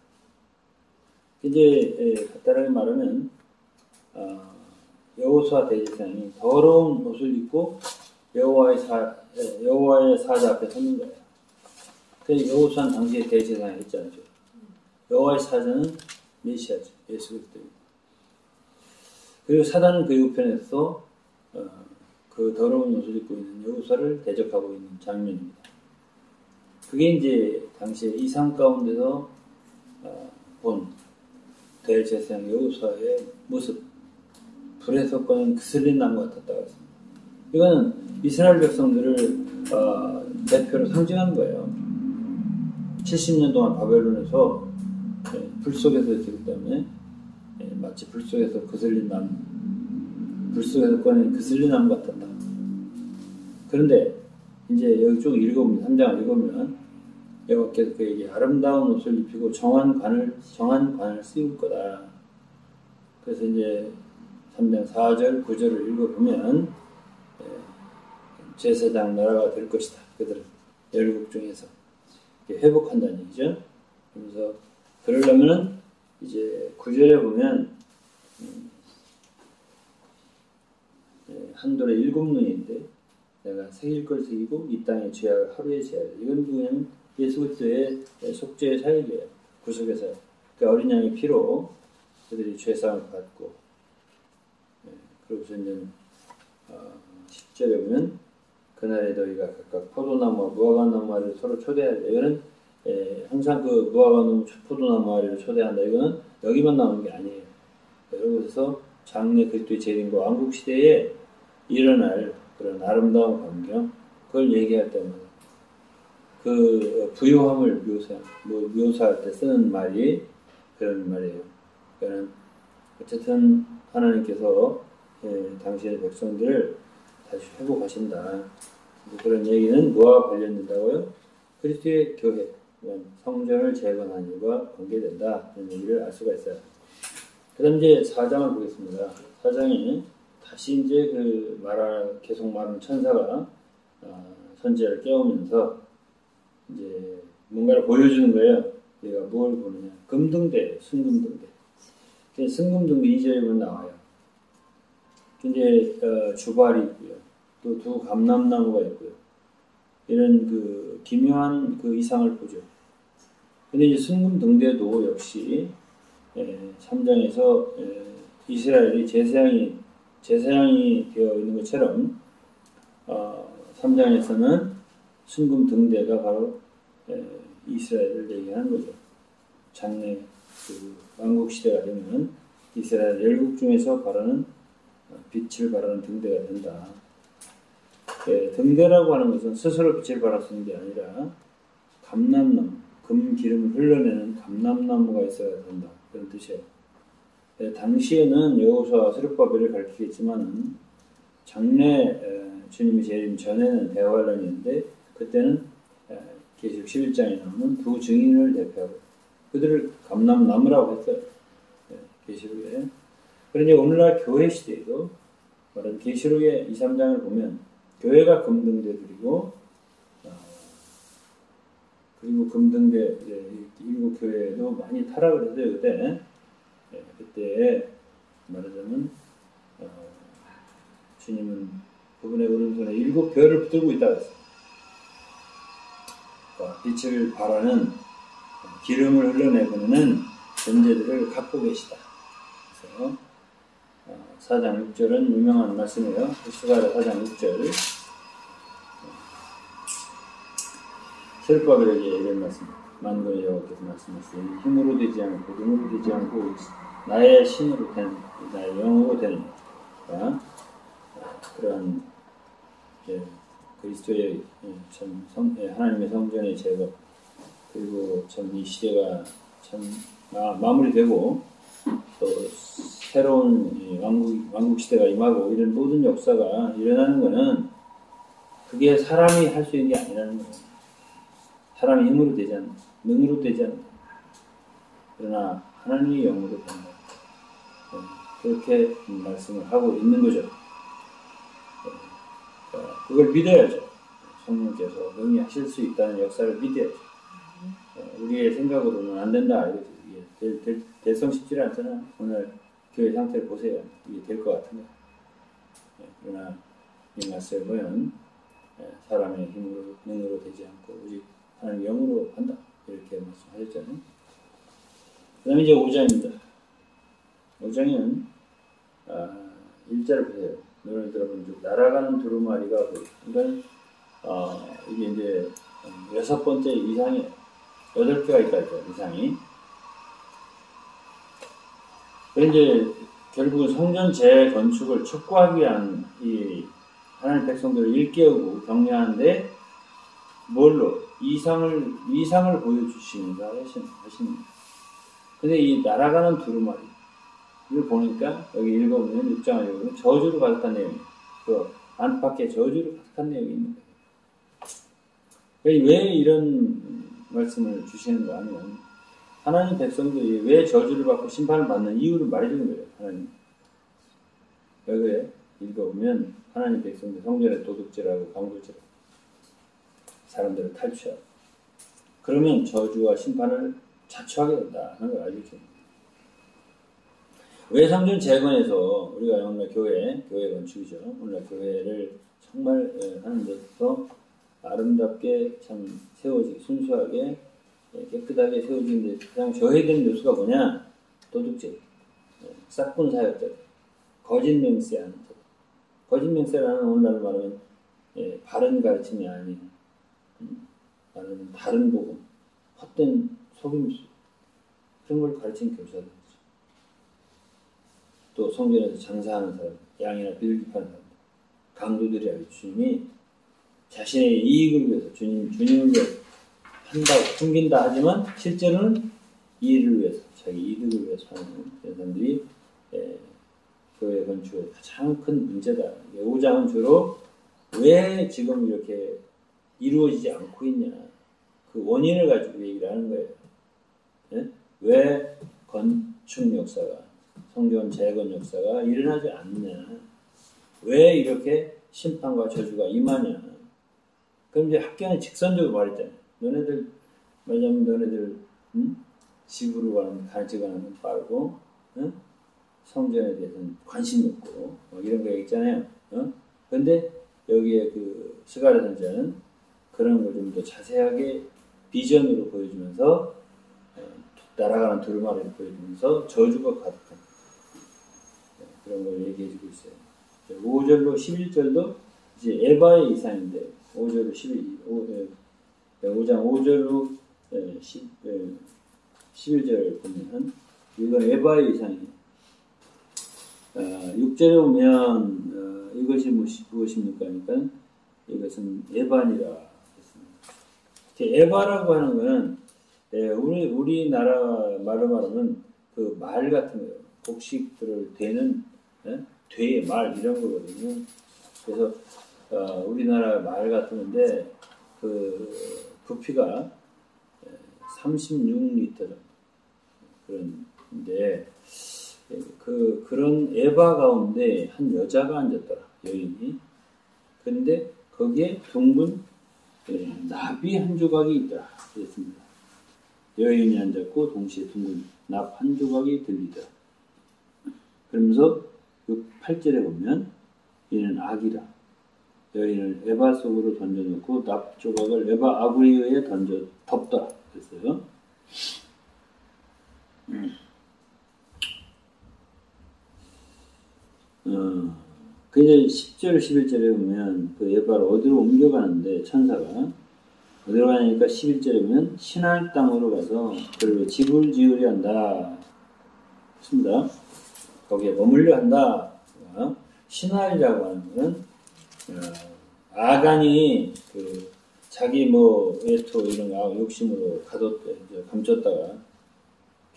이제 간단하게 말하면 여호수아 대제사장이 더러운 옷을 입고 여호와의 사자 앞에 섰는 거예요. 그래서 여호수아는 당시에 대제사장이 했잖아요. 여호와의 사자는 메시아죠. 예수 그리스도입니다. 그리고 사단은 그 우편에서 그 더러운 옷을 입고 있는 여호수아를 대적하고 있는 장면입니다. 그게 이제 당시에 이상 가운데서 본 대제사장 여호수아의 모습, 불에서 꺼낸 그슬린 나무 같았다고 했습니다. 이거는 이스라엘 백성들을 대표로 상징하는 거예요. 70년 동안 바벨론에서 불 속에서 있기 때문에 마치 불 속에서 그슬린 나무, 불 속에서 꺼낸 그슬린 나무 같았다. 그런데 이제 여기 쭉 읽어보면 3장을 읽으면 여호와께서 그에게 아름다운 옷을 입히고 정한 관을 씌울 거다. 그래서 이제 3장 4절 9절을 읽어보면 제사장 나라가 될 것이다. 그들은 열국 중에서 회복한다는 얘기죠. 그래서 그러려면 이제 9절에 보면 한 돌에 7눈인데 내가 새길 걸 새기고 이 땅의 죄악을 하루에 제하리. 이건 그냥 예수 그리스도의 속죄의 사역이에요. 구속의 사역. 그 어린 양의 피로 그들이 죄사함을 받고, 그러고서 이제 10절에 보면 그날에 너희가 각각 포도나무와 무화과나무 아래를 서로 초대하자. 이거는 항상 그 무화과나무 포도나무 아래를 초대한다. 이거는 여기만 나오는 게 아니에요. 여러 곳에서 장래 그리스도의 재림과 왕국 시대에 일어날 그런 아름다운 광경, 그걸 얘기할 때마다 그 부요함을 묘사할 때 쓰는 말이 그런 말이에요. 그러니까 어쨌든 하나님께서 당신의 백성들을 다시 회복하신다. 그런 얘기는 뭐와 관련된다고요? 그리스도의 교회, 성전을 재건하는 일과 관계된다. 이런 얘기를 알 수가 있어요. 그 다음 이제 4장을 보겠습니다. 4장이 다시 이제 계속 말하는 천사가 선지자를 깨우면서 이제 뭔가를 보여주는 거예요. 얘가 뭘 보느냐. 금등대, 순금등대. 순금등대 2절에 보면 나와요. 이제 주발이 있고요. 또 두 감람나무가 있고요. 이런 그 기묘한 그 이상을 보죠. 근데 이제 순금등대도 역시 3장에서 이스라엘이 제사장이 되어 있는 것처럼 3장에서는 순금등대가 바로 이스라엘을 얘기하는 거죠. 장래 그 왕국 시대가 되면 이스라엘 열국 중에서 바라는 빛을 발하는 등대가 된다. 등대라고 하는 것은 스스로 빛을 발할 수 있는 게 아니라 감람나무, 금 기름을 흘러내는 감람나무가 있어야 된다. 그런 뜻이에요. 당시에는 여호수아와 스룹바벨을 가리키겠지만 장래 주님이 재림 전에는 대화란이었는데 그때는 계시록 11장에 나오는 두 증인을 대표하고 그들을 감람나무라고 했어요. 계시록에. 그런데 오늘날 교회 시대에도 말하는 계시록의 2, 3장을 보면 교회가 금등대들이고 그리고 금등대 일곱 교회도 많이 타락을 했어요. 그때 말하자면 주님은 그분의 오른손에 7별을 붙들고 있다고 했어요. 빛을 발하는 기름을 흘러내보내는 존재들을 갖고 계시다. 그래서 4장 6절은 유명한 말씀이에요. 스가랴 4장 6절. 스룹바벨에게 이런 말씀. 만군의 여호와께서 말씀하시니 힘으로 되지 않고 눈으로 되지 않고 나의 신으로 된 나의 영으로 되는 그러한 그리스도의 하나님의 성전의 제거 그리고 참 이 시대가 참 마무리되고 또 새로운 왕국 시대가 임하고 이런 모든 역사가 일어나는 것은 그게 사람이 할 수 있는 게 아니라는 거예요. 사람이 힘으로 되지 않는다. 능으로 되지 않는다. 그러나 하나님의 영으로 된다. 그렇게 말씀을 하고 있는 거죠. 그걸 믿어야죠. 성령께서 능히 하실 수 있다는 역사를 믿어야죠. 우리의 생각으로는 안 된다. 이게 될성 쉽지 않잖아. 오늘 교회 상태를 보세요. 이게 될 것 같은데. 그러나 이 말씀을 보면 사람의 힘으로 능으로 되지 않고 오직 하나님 영으로 한다. 이렇게 말씀하셨잖아요. 그 다음에 이제 5장입니다. 5장은 일자를 보세요. 너희들 여러분 날아가는 두루마리가 그러니까 이게 이제 6번째 이상이 8개가 있다죠. 이상이. 이제 결국은 성전 재건축을 촉구하기 위한 이 하나님 백성들을 일깨우고 격려하는데 뭘로? 이상을 보여주시는가 하시는 거예요. 근데 이 날아가는 두루마리 이걸 보니까 여기 읽어보면 6장을 읽어보면 저주로 가득한 내용이에요. 그 안팎에 저주로 가득한 내용이 있는 거예요. 왜 이런 말씀을 주시는가 하면 하나님 백성들이 왜 저주를 받고 심판을 받는 이유를 말해주는 거예요. 하나님. 여기에 읽어보면 하나님 백성들 성전의 도둑질하고 강도질하고 사람들을 탈취하고 그러면 저주와 심판을 자초하게 된다 하는 걸 알려줍니다. 왜 성전 재건에서 우리가 오늘날 교회 건축이죠. 오늘날 교회를 정말 하는 데서 아름답게 참 세워지기 순수하게 깨끗하게 세워지는데 가장 저해야 되는 요소가 뭐냐? 도둑질, 싹군 사역자, 거짓 맹세하는 것. 거짓 맹세라는 오늘날 말하면 바른 가르침이 아닌 말하는 다른 복음, 헛된 속임수 그런 걸 가르치는 교사들. 또 성전에서 장사하는 사람, 양이나 비둘기 파는 사람, 강도들이라고 주님이 자신의 이익을 위해서 주님을 위해서 한다고 숨긴다 하지만 실제로는 이익을 위해서 자기 이득을 위해서 하는 그런 사람들이 교회 건축의 가장 큰 문제다. 5장은 주로 왜 지금 이렇게 이루어지지 않고 있냐 그 원인을 가지고 얘기를 하는 거예요. 네? 왜 건축 역사가 성전 재건 역사가 일어나지 않느냐 왜 이렇게 심판과 저주가 임하냐 그럼 이제 학교는 직선적으로 말했잖아요. 너네들 말하자면 너네들 집으로 가는 빠르고 성전에 대해서는 관심이 없고 이런 거 있잖아요. 그런데 여기에 그 스가랴 선지자는 그런 걸 좀 더 자세하게 비전으로 보여주면서 날아가는 두루마리를 보여주면서 저주가 가득한 그런 걸 얘기해주고 있어요. 5절로 11절도 이제 에바의 이상인데 5절로 5장 5절로 11절 보면 이건 에바의 이상이에요. 6절에 오면 이것이 무엇입니까? 그러니까 이것은 에반이라 했습니다. 에바라고 하는 것은 우리나라 말로 말하면 그 말 같은 거예요. 곡식들을 대는 돼, 말 이런 거거든요. 그래서 우리나라 말 같은 건데 그 부피가 36리터 정도 그런데 그런 에바 가운데 한 여자가 앉았더라 여인이. 근데 거기에 둥근 납이 한 조각이 있더라 그랬습니다. 여인이 앉았고 동시에 둥근 납 한 조각이 들리더라. 그러면서 8절에 보면 이는 악이라 여인을 에바 속으로 던져놓고 납 조각을 에바 아구리에 덮더라 그랬어요. 그 이제 10절 11절에 보면 그 에바를 어디로 옮겨가는데 천사가 어디로 가냐니까 11절에 보면 신할 땅으로 가서 그를 집을 지으려 한다 했습니다. 거기에 머물려 한다. 신할이라고 하는 것은 아간이 그 자기 외토 이런 거 욕심으로 감췄다가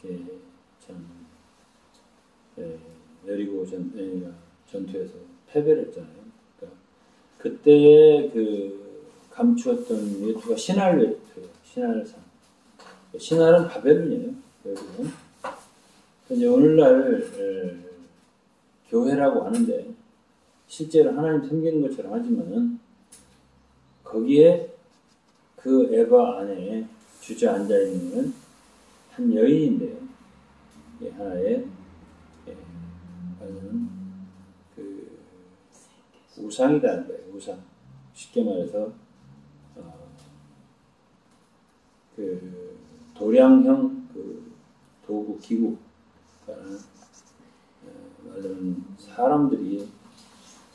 이렇게 참 여리고 전투에서 패배를 했잖아요. 그러니까 그때의 그 감추었던 외투가 신할 외투예요. 신할산. 신할은 바벨론이에요. 여기는. 이제 오늘날 교회라고 하는데 실제로 하나님 섬기는 것처럼 하지만은 거기에 그 에바 안에 주저앉아 있는 한 여인인데요. 하나의 그 우상이라는 거예요. 우상. 쉽게 말해서 그 도량형 그 도구 기구 말하자면 말하자면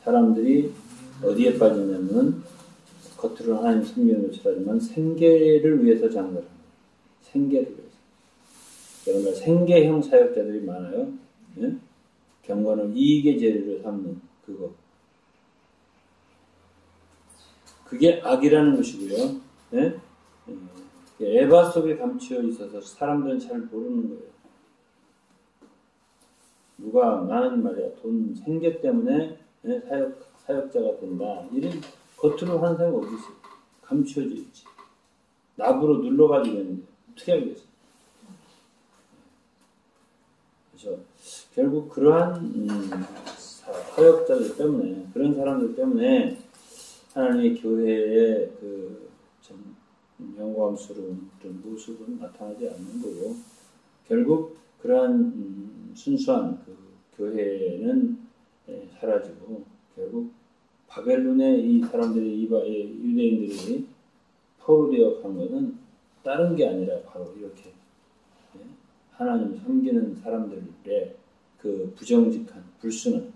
사람들이 어디에 빠지냐면 겉으로는 하나님 섬기는 것이라지만 생계를 위해서 장사를 합니다. 생계를 위해서. 그러니까 생계형 사역자들이 많아요. 예? 경건을 이익의 재료로 삼는 그거. 그게 악이라는 것이고요. 예? 에바 속에 감추어 있어서 사람들은 잘 모르는 거예요. 누가 나는 말이야 돈 생계 때문에 예? 사역자가 된다. 이런 겉으로 하는 사람이 어디 있어요? 감추어져 있지. 납으로 눌러가지고 있는데 어떻게 알겠어요? 그래서 결국 그러한 사역자들 때문에 그런 사람들 때문에 하나님의 교회의 좀 영광스러운 그런 모습은 나타나지 않는 거고 결국 그러한 순수한 그 교회는 사라지고 결국 바벨론의 이 사람들이 유대인들이 포로되어 간 것은 다른 게 아니라 바로 이렇게 하나님을 섬기는 사람들의 그 부정직한 불순한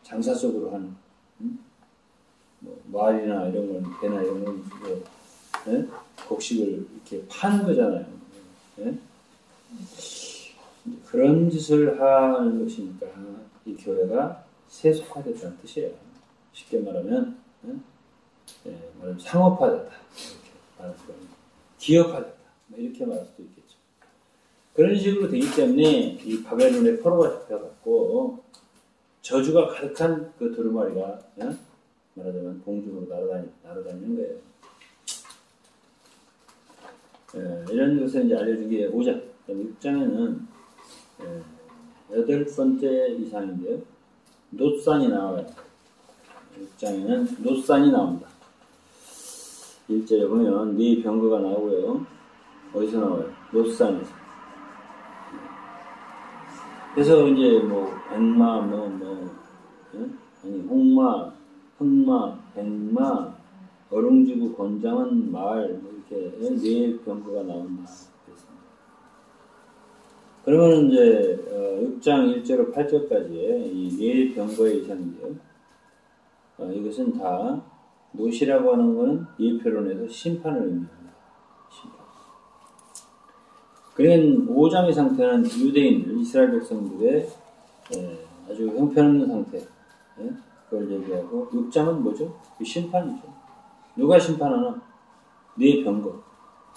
장사 속으로 하는 뭐 말이나 이런 건 배나 이런 건 곡식을 이렇게 파는 거잖아요. 그런 짓을 하는 것이니까 이 교회가 세속화됐다는 뜻이에요. 쉽게 말하면 말하면 상업화됐다 이렇게 말할 수가 있는 기업화됐다 이렇게 말할 수도 있겠죠. 그런 식으로 되기 때문에 이 바벨론의 포로가 잡혀갖고 저주가 가득한 그 두루마리가 말하자면 공중으로 날아다니는 거예요. 이런 것을 이제 알려주기에 5장, 6장에는 8번째 이상인데요. 놋산이 나와요. 6장에는 놋산이 나옵니다. 1절에 보면 네 병거가 나오고요. 어디서 나와요? 놋산에서. 그래서 이제 뭐 백마, 홍마, 흑마, 백마, 어룽지구 권장한 말 이렇게 네 병거가 나온다. 그랬습니다. 그러면 이제 6장 1절로 8절까지의 이 네 병거의 이상인데요. 이것은 다 놋이라고 하는 것은 예표론에서 심판을 의미합니다. 심판. 그러면 5장의 상태는 유대인들, 이스라엘 백성들의 아주 형편없는 상태, 그걸 얘기하고 6장은 뭐죠? 그 심판이죠. 누가 심판하나? 네 병거,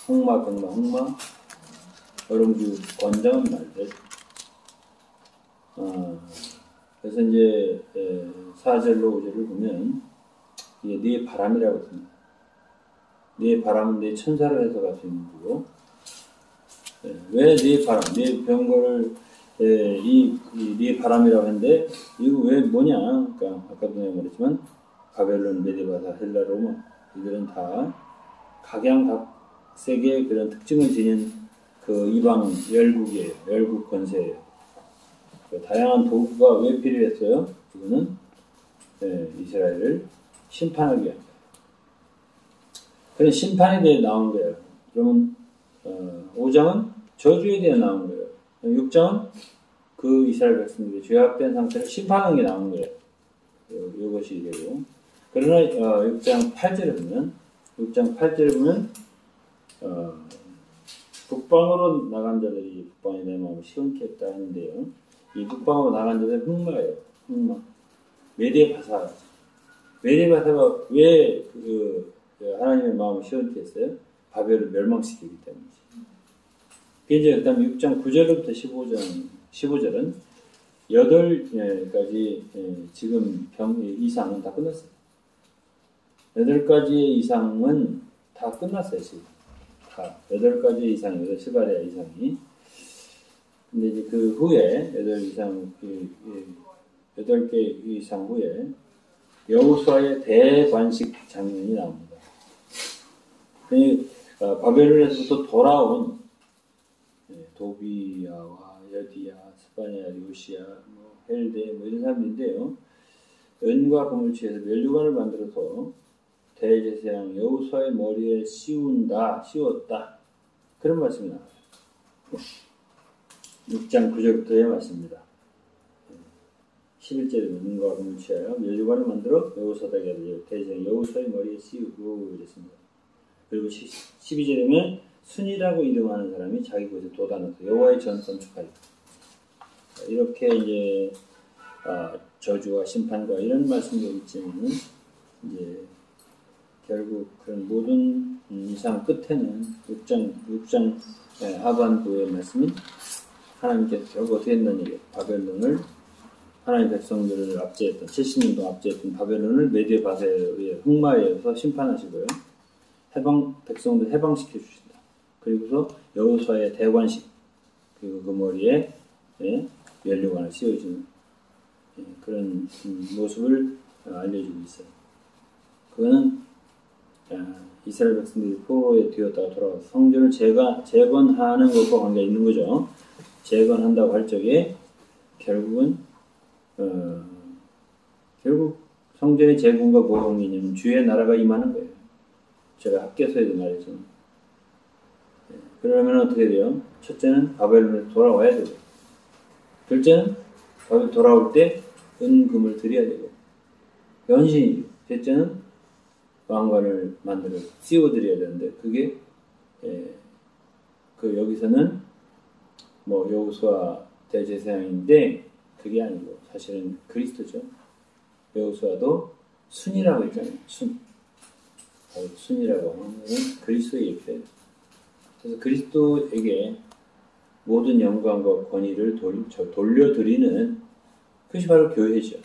홍마, 백마, 흑마, 어룽주, 권장은 말들. 그래서 이제 4절로 5절을 보면 이게 네 바람이라고 했습니다. 네 바람은 네 천사를 해석할 수 있는 거고 왜 네 바람, 네 병거를 이 네 바람이라고 했는데 이거 왜 뭐냐? 그러니까 아까도 내가 말했지만 바벨론, 메데바사, 헬라, 로마 이들은 다 각양각색의 그런 특징을 지닌 그 이방 열국이에요. 열국 권세예요. 다양한 도구가 왜 필요했어요? 이거는 이스라엘을 심판하기 위함이에요. 그런 심판에 대해 나온 거예요. 그러면 5장은 저주에 대해 나온 거예요. 6장은 그 이스라엘 백성들이 죄악된 상태를 심판하는 게 나온 거예요. 이것이 되고. 그러나 6장 8절에 보면 북방으로 나간 자들이 북방에 내 마음을 시원케 했다 하는데요. 이 북방으로 나간 자들은 흑마예요. 흑마. 메데바사. 메데바사가 왜 하나님의 마음을 시원케 했어요? 바벨을 멸망시키기 때문이죠. 이제 그다음 6장 9절부터 15절은 8가지 지금 이상은 다 끝났어요. 8가지의 이상은 다 끝났어요, 지금. 다. 8가지 이상이거든, 스가랴 이상이. 근데 이제 그 후에, 8개 이상 후에, 여호수아의 대관식 장면이 나옵니다. 바벨론에서부터 돌아온 도비야와 여디야, 스파냐, 요시야, 헬데, 이런 사람들인데요. 은과 금을 취해서 면류관을 만들어서 대제사장 여호수아의 머리에 씌웠다. 그런 말씀이 나와요. 6장 9절부터의 말씀입니다. 11절에 눈과 검을 취하여 멸류관을 만들어 여호사닥에 알려 대제사장 여호수아의 머리에 씌우고 이랬습니다. 그리고 12절에는 순이라고 이름하는 사람이 자기 곳에 돋아나서 여호와의 전 건축하였다. 이렇게 이제 저주와 심판과 이런 말씀도 있지만은 이제 결국 그런 모든 이상 끝에는 6장 하반부의 말씀이 하나님께서 결국 어떻게 했다는 얘기예요. 바벨론을 하나님 백성들을 압제했던 70년 동안 압제했던 바벨론을 메디에 바세의 흑마에 의해서 심판하시고요. 백성들 해방시켜 주신다. 그리고서 여호수아의 대관식 그리고 그 머리에 멸류관을 씌워주는 그런 모습을 알려주고 있어요. 그거는 이스라엘 백성들이 포로에 뒤었다가 돌아와서 성전을 재건하는 것과 관계가 있는 거죠. 재건한다고 할 적에 결국 성전의 재건과 뭐가 관계냐면 주의 나라가 임하는 거예요. 제가 학교에서도 말했죠. 그러면 어떻게 돼요? 첫째는 바벨론에 돌아와야 되고, 둘째는 바벨론 돌아올 때 은금을 드려야 되고, 연신이죠. 셋째는 왕관을 만들어 씌워드려야 되는데, 그게 여기서는 뭐 여호수아 대제사장인데 그게 아니고 사실은 그리스도죠. 여호수아도 순이라고 했잖아요. 순이라고 하는 것은 그리스도의 옆에. 그래서 그리스도에게 모든 영광과 권위를 돌려드리는 그것이 바로 교회죠.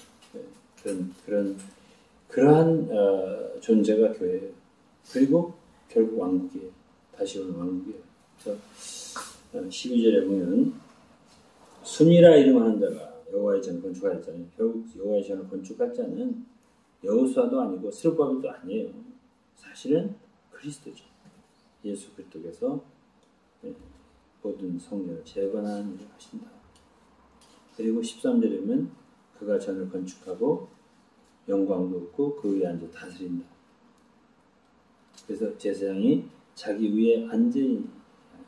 그러한 존재가 교회예요. 그리고 결국 왕국이에요. 다시 오는 왕국이에요. 그래서 12절에 보면 순이라 이름하는 자가 여호와의 전을 건축하였잖아요. 결국 여호와의 전을 건축할 자는 여호수아도 아니고 스룹바벨도 아니에요. 사실은 그리스도죠. 예수 그리스도께서 모든 성전을 재건하는 일을 하신다. 그리고 13절에 보면 그가 전을 건축하고 영광도 얻고 그 위에 앉아 다스린다. 그래서 제사장이 자기 위에 앉으니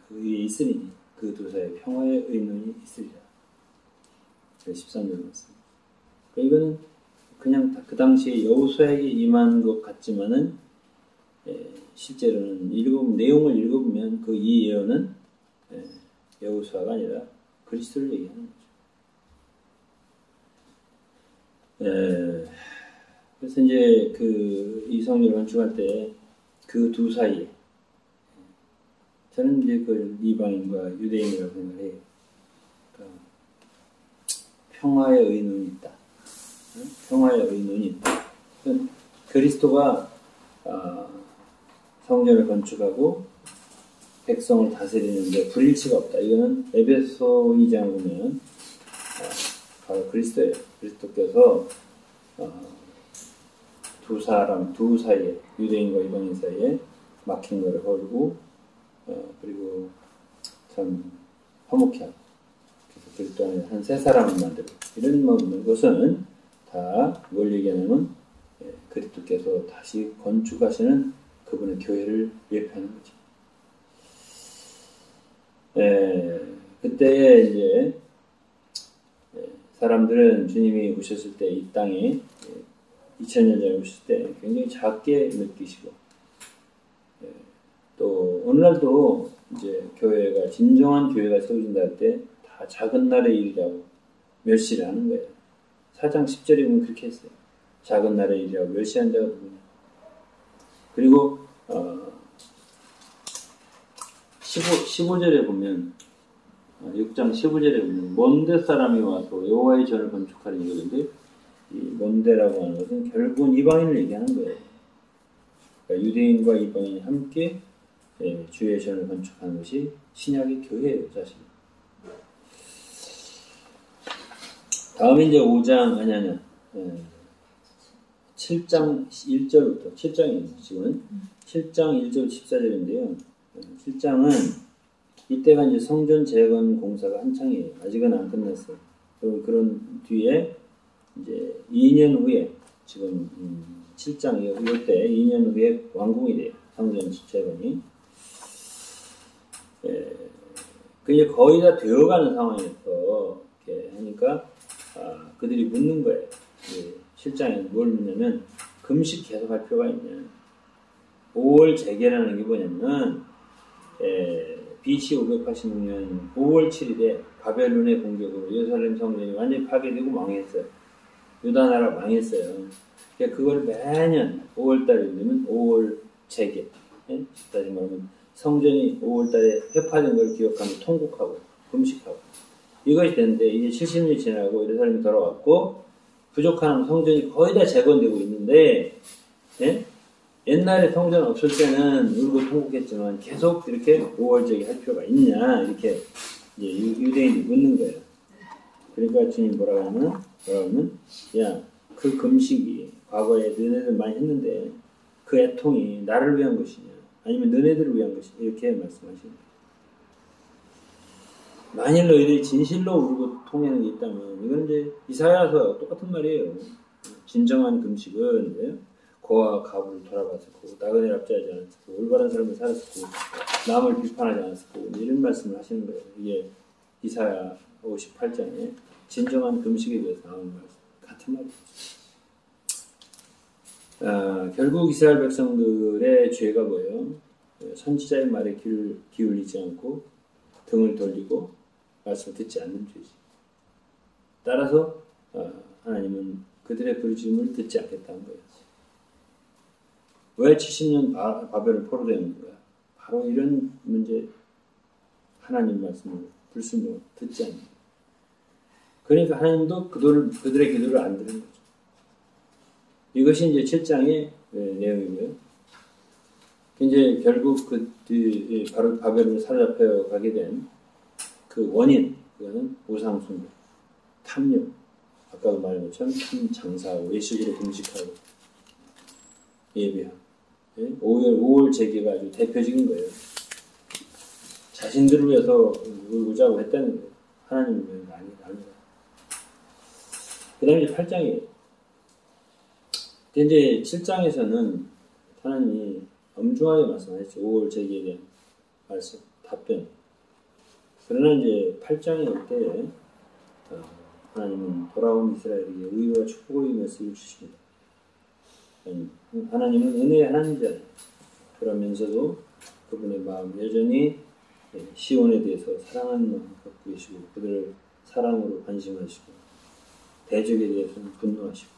그 위에 있으니 그 두 사이에 평화의 의논이 있으리라. 13절 말씀. 이거는 그냥 그 당시에 여호수아에게 임한 것 같지만은 실제로는 내용을 읽어보면 그 이 예언은 여호수아가 아니라 그리스도를 얘기하는 거죠. 그래서 이제 이 성전을 건축할 때 그 두 사이에 저는 이제 그 이방인과 유대인이라고 생각해요. 그러니까 평화의 의논이 있다. 평화의 의논이 있다. 그리스도가 성전을 건축하고 백성을 다스리는데 불일치가 없다. 이거는 에베소 2장 보면 바로 그리스도예요. 그리스도께서 두 사이에 유대인과 이방인 사이에 막힌 것을 헐고 그리고 참 화목해 하고 그래서 그리스도 안에 한 세 사람을 만들고 이런 모든 것은 다 뭘 얘기하냐면 그리스도께서 다시 건축하시는 그분의 교회를 예표하는 거죠. 그때에 이제 사람들은 주님이 오셨을 때 이 땅에 2000년 전에 오셨을 때 굉장히 작게 느끼시고 또 오늘날도 이제 교회가 진정한 교회가 세워진다 할 때 다 작은 날의 일이라고 멸시를 하는 거예요. 4장 10절에 보면 그렇게 했어요. 작은 날의 일이라고 멸시한 자가 누구냐. 그리고 15절에 보면 6장 15절에 보면 먼데 사람이 와서 여호와의 전을 건축하는 이거인데 이 먼데라고 하는 것은 결국은 이방인을 얘기하는 거예요. 그러니까 유대인과 이방인이 함께 주의 전을 건축하는 것이 신약의 교회예요, 사실. 다음에 이제 7장 1절부터 7장이에요. 지금은 7장 1절 14절인데요. 7장은 이때가 이제 성전 재건 공사가 한창이에요. 아직은 안 끝났어요. 그런 뒤에 이제 2년 후에 지금 7장 이때 2년 후에 완공이 돼요. 성전 재건이. 그게 거의 다 되어가는 상황에서 이렇게 하니까 그들이 묻는 거예요. 실장에 뭘 묻냐면 금식 계속 할 필요가 있냐. 5월 재개라는 게 뭐냐면 BC 586년 5월 7일에 바벨론의 공격으로 예루살렘 성전이 완전히 파괴되고 망했어요. 유다 나라 망했어요. 그러니까 그걸 매년 5월달에 되면 5월 재개. 다시 말하면 성전이 5월달에 회파된 걸 기억하며 통곡하고 금식하고 이것이 됐는데 이제 70년이 지나고 예루살렘이 돌아왔고 부족한 성전이 거의 다 재건되고 있는데 옛날에 성전 없을 때는 울고 통곡했지만 계속 이렇게 5월절기 할 필요가 있냐 이렇게 이제 유대인이 묻는 거예요. 그러니까 주님 뭐라고 하면 야, 그 금식이 과거에 너네들 많이 했는데 그 애통이 나를 위한 것이냐 아니면 너네들을 위한 것이냐 이렇게 말씀하시는 거예요. 만일 너희들이 진실로 울고 통하는 게 있다면 이건 이제 이사야서 똑같은 말이에요. 진정한 금식은 고아와 가부를 돌아봤었고 나그네를 압제하지 않았었고 올바른 삶을 살았었고 남을 비판하지 않았었고 이런 말씀을 하시는 거예요. 이게 이사야 58장에 진정한 금식에 대해서 나오는 말씀 같은 말이에요. 결국 이스라엘 백성들의 죄가 뭐예요? 선지자의 말에 귀를 기울이지 않고 등을 돌리고 말씀을 듣지 않는 죄지. 따라서 하나님은 그들의 부르짖음을 듣지 않겠다는 거예요. 왜 70년 바벨을 포로되는 거야? 바로 이런 문제 하나님 말씀을 불순종 듣지 않는 거예요. 그러니까 하나님도 그들의 기도를 안 들은 거죠. 이것이 이제 7장의 내용이고요. 이제 결국 바로 바벨론에 사로잡혀 가게 된 그 원인, 그거는 우상숭배, 탐욕, 아까도 말한 것처럼 탐장사하고 외식으로 금식하고 예배하고 5월 재개가 아주 대표적인 거예요. 자신들을 위해서 울고자고 했다는 거예요. 하나님을 위해서 아니다. 그 다음에 이제 8장이에요. 이제 7장에서는 하나님이 엄중하게 말씀하셨죠. 5월 재개에 대한 말씀, 답변. 그러나 이제 8장에 올 때 하나님은 돌아온 이스라엘에게 의와 축복의 말씀을 주십니다. 하나님은 은혜의 하나님이잖아요. 그러면서도 그분의 마음 여전히 시온에 대해서 사랑하는 마음을 갖고 계시고 그들을 사랑으로 관심하시고 대적에 대해서는 분노하시고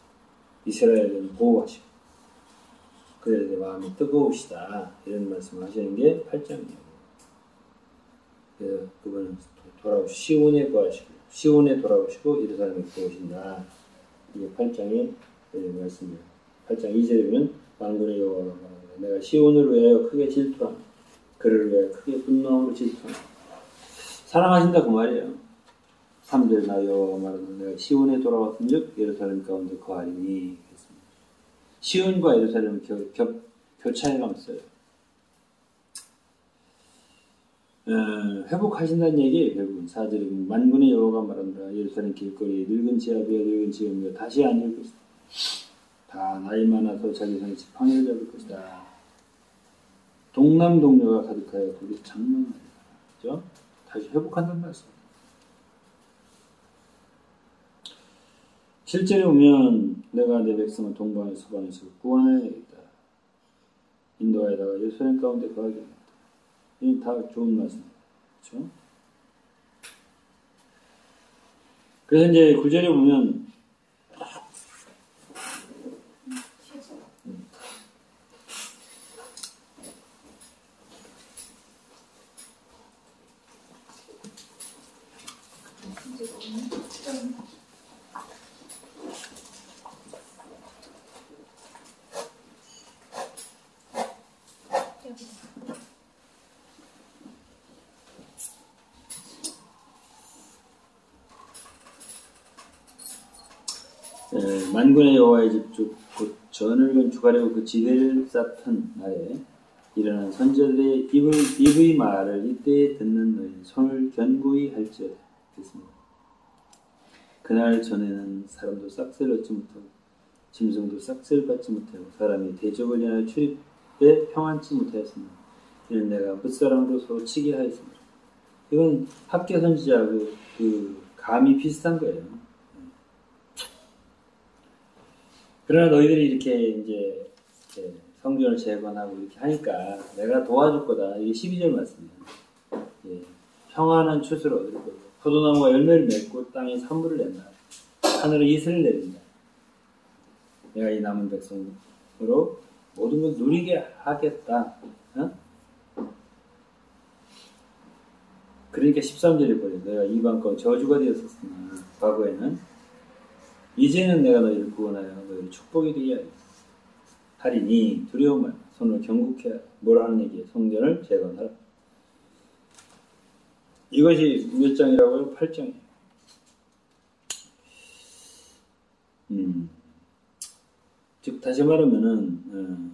이스라엘은 보호하시고 그들의 마음이 뜨거우시다 이런 말씀을 하시는 게 8장이에요. 그래서 그분은 시온에 거하시고 시온에 돌아오시고 예루살렘에 들어오신다. 이게 8장의 말씀이에요. 8장 2절에 보면 만군의 여호와가 말합니다. 내가 시온을 위하여 크게 질투하며 그를 위하여 크게 분노함으로 질투하며 사랑하신다 그 말이에요. 3절 나 여호와가 말하는 내가 시온에 돌아왔은즉 예루살렘 가운데 거하리니 했습니다. 시온과 예루살렘은 교차해가 있어요. 회복하신다는 얘기예요. 결국은 4절에 만군의 여호와가 말한다. 예루살렘 길거리에 늙은 지아비와 늙은 지엄이가 다시 앉을 것이다. 다 나이 많아서 자기 손에 지팡이를 잡을 것이다. 동남동녀가 가득하여 거기서 장명하리라. 그죠? 다시 회복한다는 말씀. 7절에 보면 내가 내 백성을 동방에서 서방에서 구원해야겠다. 인도하여다가 예루살렘 가운데 거하게 하겠다. 이 다 좋은 말씀입니다. 그렇죠? 그래서 이제 9절에 보면 만군의 여호와의 집 곧 저늘은 주가려고 그 지대를 쌓던 날에 일어난 선지자들의 입의 말을 이때에 듣는 너희는 손을 견고히 할지어다. 그랬습니다. 그날 전에는 사람도 싹쓸 얻지 못하고 짐승도 싹쓸 받지 못하고 사람이 대적을 인하여 출입에 평안치 못하였습니다. 이는 내가 뭇사람으로 서로 치게 하였습니다. 이건 합계 선지자 그 감이 비슷한 거예요. 그러나 너희들이 이제 성전을 재건하고 이렇게 하니까 내가 도와줄 거다. 이게 12절 말씀이에요. 예, 평안한 추수를 얻을 거고 포도나무가 열매를 맺고 땅에 산물을 낸다. 하늘에 이슬을 내린다. 내가 이 남은 백성으로 모든 걸 누리게 하겠다. 어? 그러니까 13절에 보여. 내가 이방과 저주가 되었었으나 과거에는 이제는 내가 너희를 구원하여 너희를 축복이 되게 하리니 두려움 말고 손을 경국해 하라. 뭐라 하는 얘기예요? 성전을 재건하라. 이것이 몇 장이라고요? 8장이에요. 즉 다시 말하면은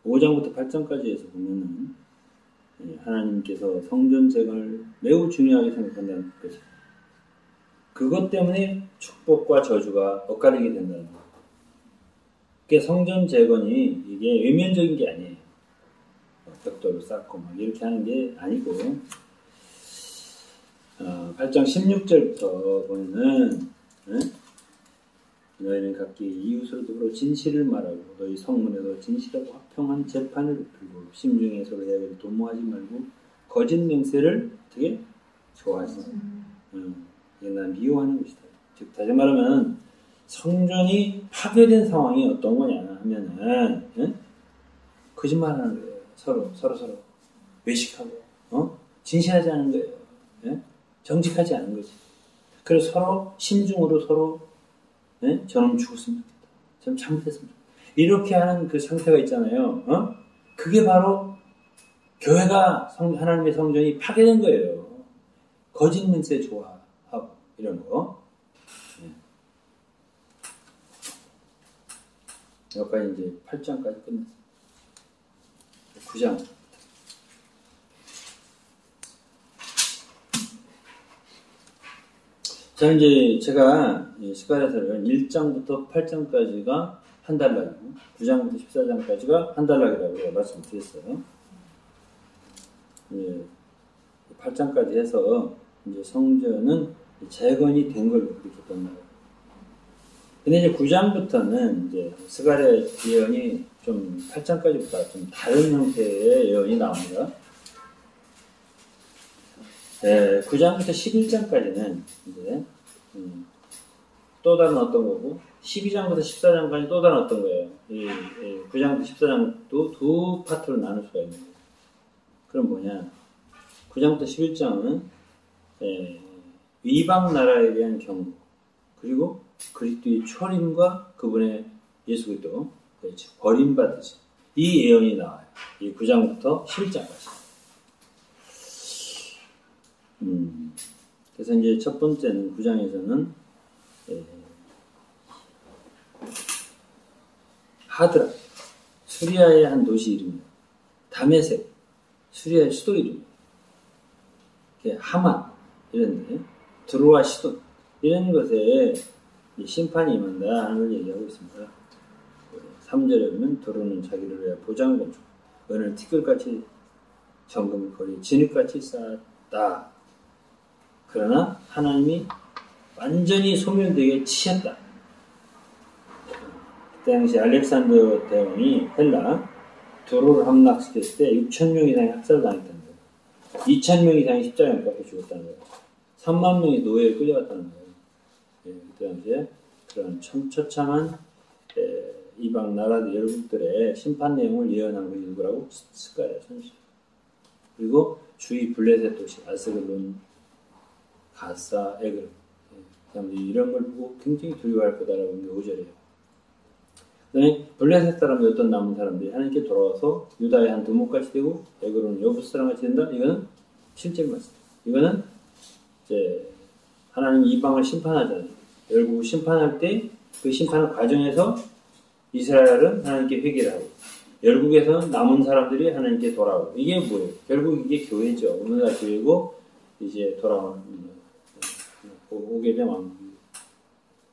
5장부터 8장까지 해서 보면은 하나님께서 성전 재건을 매우 중요하게 생각한다는 것이죠. 그것 때문에 축복과 저주가 엇갈리게 된다는 거예요. 그게 성전 재건이 이게 외면적인 게 아니에요. 벽돌을 쌓고 막 이렇게 하는 게 아니고 8장 16절부터 보면은 너희는 각기 이웃으로 더불어 진실을 말하고 너희 성문에도 진실하고 화평한 재판을 베풀고 심중에 서로 이야기를 도모하지 말고 거짓 맹세를 어떻게 좋아하지. 이게 난 미워하는 것이다. 즉 다시 말하면 성전이 파괴된 상황이 어떤 거냐 하면은 거짓말하는 거예요. 서로 외식하고 진실하지 않은 거예요. 정직하지 않은 거지. 그래서 서로 심중으로 서로 저놈 죽었으면 좋겠다. 저놈 잘못했으면 좋겠다. 이렇게 하는 그 상태가 있잖아요. 그게 바로 교회가 하나님의 성전이 파괴된 거예요. 거짓 맹세 좋아하고 이런 거. 여기까지 이제 8장까지 끝났어요. 9장. 자, 이제 제가 스가랴서를 1장부터 8장까지가 한 달락이고 9장부터 14장까지가 한 달락이라고 말씀드렸어요. 8장까지 해서 이제 성전은 재건이 된 걸로 이렇게 끝나요. 근데 이제 9장부터는 이제 스가랴 예언이 좀 8장까지보다 좀 다른 형태의 예언이 나옵니다. 9장부터 11장까지는 이제 또 다른 어떤 거고 12장부터 14장까지 또 다른 어떤 거예요. 9장부터 14장도 두 파트로 나눌 수가 있는 거예요. 그럼 뭐냐? 9장부터 11장은 이방 나라에 대한 경고 그리고 그리스도의 초림과 그분의 예수 그리스도 버림받으신 이 예언이 나와요. 이 9장부터 11장까지. 그래서 이제 첫 번째는 9장에서는 하드라, 수리아의 한 도시 이름이에요. 다메섹, 수리아의 수도 이름이에요. 하만, 이런데, 드로아 시돈, 이런 것에 심판이 임한다 하는 걸 얘기하고 있습니다. 3절에 보면 드로는 자기를 위해 보장 건축, 은을 티끌같이 정금을 거리, 진흙같이 쌓았다. 그러나 하나님이 완전히 소멸되게 치셨다. 그때 당시 알렉산더 대왕이 헬라 드로를 함락시켰을 때 6,000명 이상이 학살당했다는 거예요. 2,000명 이상이 십자가에 못 박혀 죽었다는 거예요. 3만 명이 노예에 끌려갔다는 거예요. 그때 당시에 그런 처참한 이방 나라들 열국들의 심판 내용을 예언한 거 읽으라고 스가랴 선지. 그리고 주위 블레셋 도시 아스글론, 가사, 에글 이런 걸 보고 굉장히 두려워할 거다라고 하는 게 5절이에요. 그다음에 블레셋 사람들 어떤 남은 사람들이 하나님께 돌아와서 유다의 한 두목같이 되고 에글론 여부스 사람같이 된다. 이거는 실제 말씀. 이거는 이제 하나님 이방을 심판하잖아요. 열국 심판할 때 그 심판 과정에서 이스라엘은 하나님께 회개를 하고 열국에서는 남은 사람들이 하나님께 돌아오고 이게 뭐예요? 결국 이게 교회죠. 오늘날 교회고 이제 돌아오는 오게 된 왕국.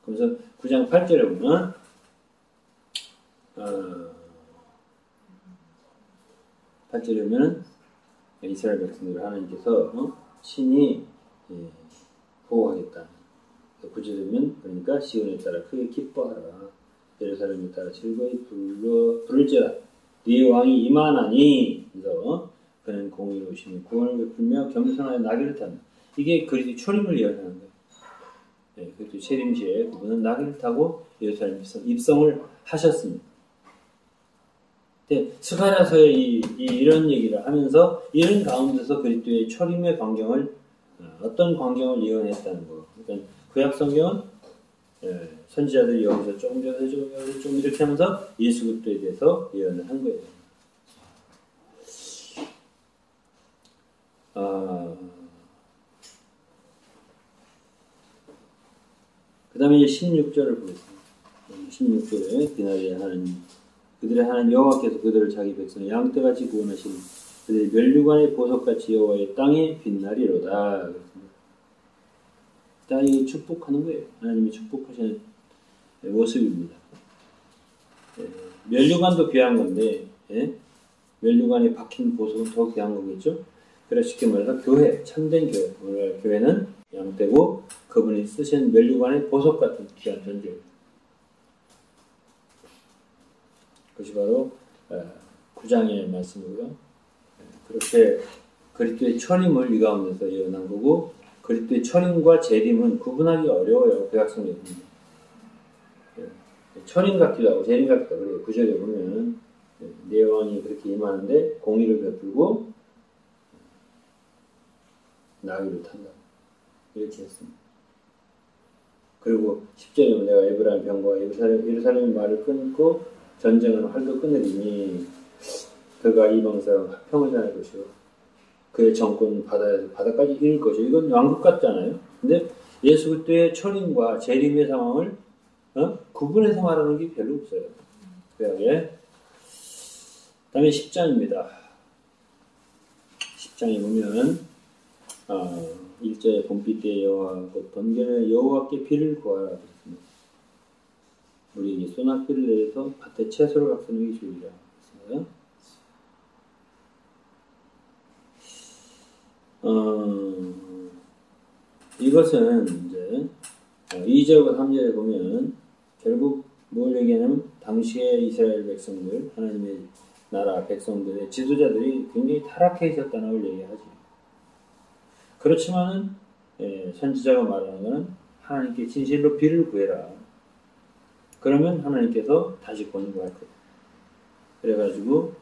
그래서 9장 8절에 보면 8절에 보면 이스라엘 백성들을 하나님께서 친히 보호하겠다. 9절에 보면 그러니까 시온에 따라 크게 기뻐하라. 예루살렘에 따라 즐거이 부를지어다. 네 왕이 임하나니. 그래서 그는 공의로우시니 구원을 베풀며 겸손하여 나귀를 탄다. 이게 그리스도의 초림을 예언하는 거예요. 네, 그리스도의 재림시에 그분은 나귀를 타고 예루살렘에 입성을 하셨습니다. 네, 스가랴서에 이런 얘기를 하면서 이런 가운데서 그리스도의 초림의 광경을 어떤 광경을 예언했다는 거. 그러니까 구약 성경은 선지자들이 여기서 조금 여기서 좀 이렇게 하면서 예수 그리스도에 대해서 예언을 한 거예요. 그 다음에 16절을 보겠습니다. 16절에 그날에 하나님 그들의 하나님 여호와께서 그들을 자기 백성의 양떼같이 구원하시니 그들의 면류관의 보석같이 여호와의 땅에 빛나리로다. 땅이 축복하는 거예요. 하나님이 축복하시는 모습입니다. 면류관도 귀한 건데 면류관에 박힌 보석은 더 귀한 거겠죠. 그래서 쉽게 말해서 교회, 참된 교회. 오늘 교회는 양떼고 그분이 쓰신 면류관의 보석 같은 귀한 존재입니다. 그것이 바로 9장의 말씀이고요. 그렇게 그리스도의 초림을 이 가운데서 예언한 거고 그리스도의 초림과 재림은 구분하기 어려워요. 구약성경은. 초림 같기도 하고 재림 같기도 하고 그래요. 구절에 보면 네 왕이 그렇게 임하는데 공의를 베풀고 나귀를 탄다. 이렇게 했습니다. 그리고 10절에 보면 내가 에브라임 병과 예루살렘의 말을 끊고 전쟁은 활도 끊으리니 그가 이방사람 화평을 전할 것이요 그의 정권은 바다까지 이를 것이요. 이건 왕국 같잖아요. 근데 예수 그리스도의 초림과 재림의 상황을 구분해서 말하는 게 별로 없어요. 그 다음에 10장입니다. 10장에 보면 1절에 봄빛 때에 여호와 곧 번개에 여호와께 비를 구하라. 우리에게 소낙비를 내려서 밭에 채소를 각성하게 주리라. 이것은 이제 2절과 3절에 보면 결국 뭘 얘기하냐면 당시의 이스라엘 백성들, 하나님의 나라 백성들의 지도자들이 굉장히 타락해 있었다는 걸 얘기하지. 그렇지만은 선지자가 말하는 것은 하나님께 진실로 비를 구해라. 그러면 하나님께서 다시 권고할 거예요. 그래가지고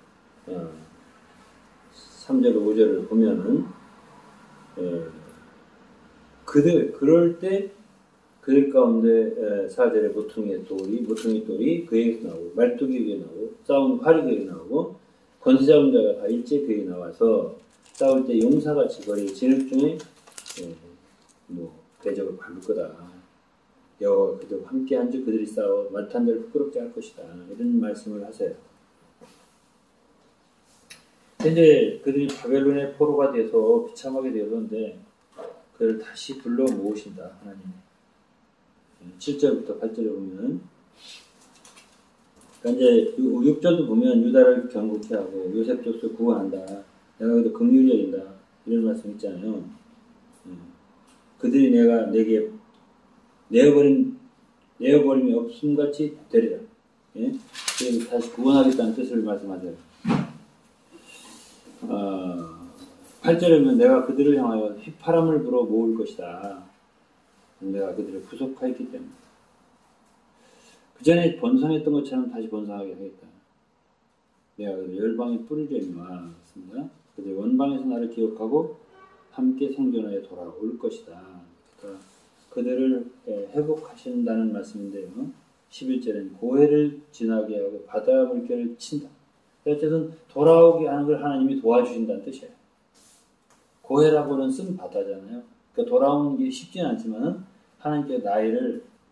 3절, 5절을 보면은 그럴 때 그들 가운데 4절에 모퉁이 돌이 그에게서 나오고 말뚝이 그에게 나오고 싸운 활이 그에게 나오고 권세 잡은 자가 다 일제 그에게 나와서 싸울 때 용사같이 거리 진흙 중에 대적을 밟을 거다. 여호와가 그들과 함께 한즉 그들이 싸워 말탄 자를 부끄럽게 할 것이다. 이런 말씀을 하세요. 근데 그들이 바벨론의 포로가 돼서 비참하게 되었는데 그를 다시 불러 모으신다. 하나님. 7절부터 8절에 보면 그러니까 이제 6절도 보면 유다를 경고케 하고 요셉 족속을 구원한다. 내가 그래도 긍휼히 여긴다. 이런 말씀 있잖아요. 그들이 내게 내어버림이 없음같이 되리라. 예? 그래서 다시 구원하겠다는 뜻을 말씀하세요. 8절에는 내가 그들을 향하여 휘파람을 불어 모을 것이다. 내가 그들을 구속하였기 때문에. 그 전에 번성했던 것처럼 다시 번성하게 하겠다. 내가 그들 열방에 뿌리려니와 그렇습니다. 그들 원방에서 나를 기억하고 함께 생존하여 돌아올 것이다. 그러니까 그들을 회복하신다는 말씀인데요. 11절에는 고해를 지나게 하고 바다 물결을 친다. 어쨌든 돌아오게 하는 걸 하나님이 도와주신다는 뜻이에요. 고해라고는 쓴 바다잖아요. 그러니까 돌아오는 게 쉽진 않지만 하나님께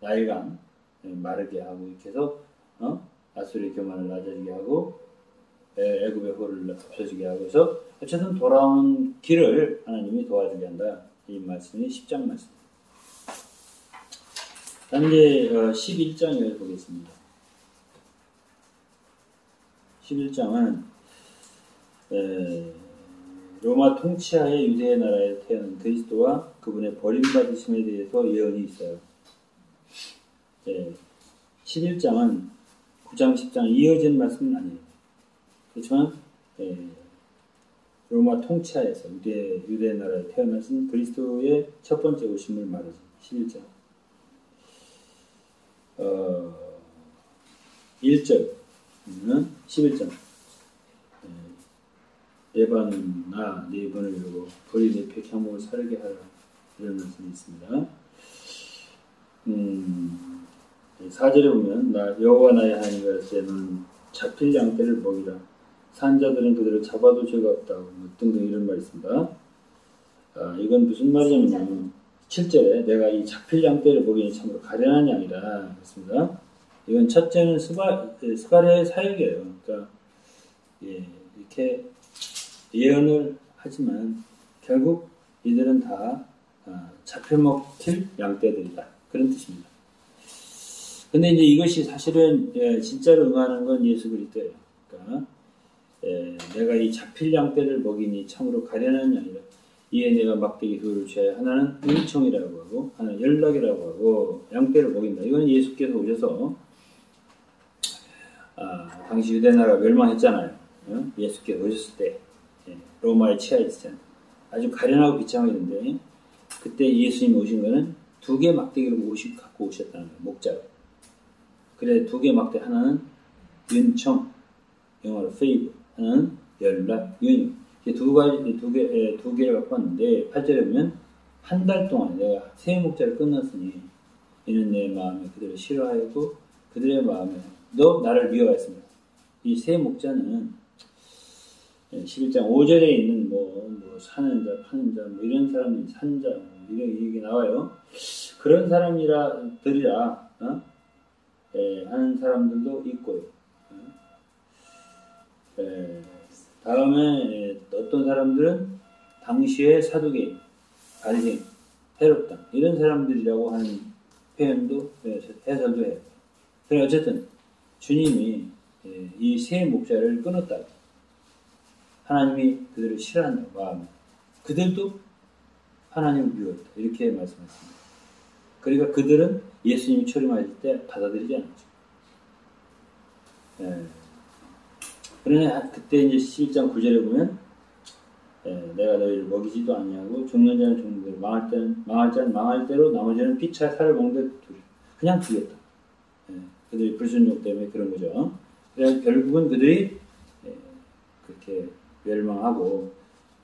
나일강 마르게 하고 이렇게 해서 아수르의 교만을 낮아지게 하고 애굽의 호를 없어지게 하고 해서 어쨌든 돌아오는 길을 하나님이 도와주게 한다. 이 말씀이 10장 말씀. 다음 이제 11장을 보겠습니다. 11장은 로마 통치하에 유대의 나라에 태어난 그리스도와 그분의 버림받으심에 대해서 예언이 있어요. 11장은 9장 10장 이어진 말씀은 아니에요. 그렇지만 로마 통치하에서 유대 나라에 태어나신 그리스도의 첫 번째 오심을 말하죠. 11장 1절 11장 네 번나 네 번을 이루고 불이 네 백향목을 사르게 하라 이런 말씀이 있습니다. 4절에 보면 여호와 나의 하나님이 가라사대 너는 잡힐 양떼를 먹이라 산자들은 그들을 잡아도 죄가 없다고 등등 이런 말이 있습니다. 이건 무슨 말이냐면 7절에 내가 이 잡힐 양떼를 먹이니 참으로 가련한 양이라 그렇습니다. 이건 첫째는 스가랴의 사역이에요. 그러니까 이렇게 예언을 하지만 결국 이들은 다 잡혀먹힐 양떼들이다. 그런 뜻입니다. 근데 이제 이것이 사실은 진짜로 응하는 건 예수 그리스도예요. 그러니까 내가 이 잡힐 양떼를 먹이니 참으로 가련한 양이라. 이에 내가 막대기 둘을 취하여 하나는 은총이라고 하고 하나는 연락이라고 하고 양떼를 먹인다. 이건 예수께서 오셔서 당시 유대나라가 멸망했잖아요. 예수께서 오셨을 때 로마에 취하였잖아요. 아주 가련하고 비참했는데 그때 예수님이 오신 거는 2개 막대기를 갖고 오셨다는 거예요. 목자로. 그래 2개 막대 하나는 은총, 영어로 favor, 하나는 연락, 윤. 두 개를 갖고 왔는데 8절에 보면 한 달 동안 내가 세 목자를 끊었으니 이는 내 마음에 그들을 싫어하였고 그들의 마음에 너 나를 미워했습니다. 이 세 목자는 11장 5절에 있는 사는 자, 파는 자, 이런 사람이 산자, 이런 얘기 나와요. 그런 사람들이라 하는 사람들도 있고요. 다음에 어떤 사람들은 당시의 사두개인, 바리새인, 헤롯당 이런 사람들이라고 하는 표현도 해설도 해요. 그래 어쨌든 주님이 이 세 목자를 끊었다. 하나님이 그들을 싫어한다고 마음에. 그들도 하나님을 미워했다. 이렇게 말씀했습니다. 그러니까 그들은 예수님이 초림하실 때 받아들이지 않았죠. 그러나 그때 이제 11장 9절에 보면 내가 너희를 먹이지도 않냐고 죽는 자는 죽는 대로 망할 자는 망할 대로 나머지는 피차 살을 먹는 대로 그냥 죽였다. 그들이 불순종 때문에 그런 거죠. 그래서 결국은 그들이 그렇게 멸망하고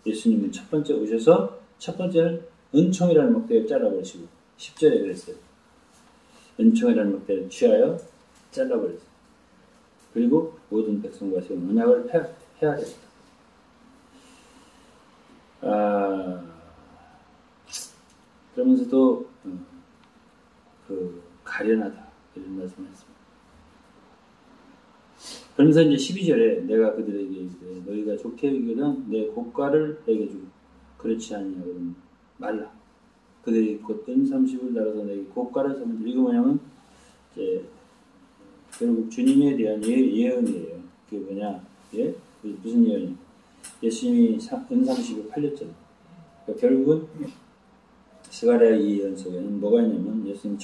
예수님은 첫 번째 오셔서 첫 번째는 은총이라는 목대를 잘라버리시고 10절에 그랬어요. 은총이라는 목대를 취하여 잘라버렸어요. 그리고 모든 백성과 세운 언약을 해야 되겠다. 그러면서도 가련하다 이런 말씀을 했습니다. 그러면서 이제 12절에 내가 그들에게 이르되 너희가 좋게 여기거든 내 고가를 내게 주고 그렇지 아니하거든 말라. 그들이 곧 은30을 날아서 내게 고가를 삼은 이거 뭐냐면 이제 결국 주님에 대한 예언이에요. 그게 뭐냐? 무슨 예언이에요? 예수님이 은30을 팔렸잖아요. 그러니까 결국은 스가랴 이 예언 속에는 뭐가 있냐면 예수님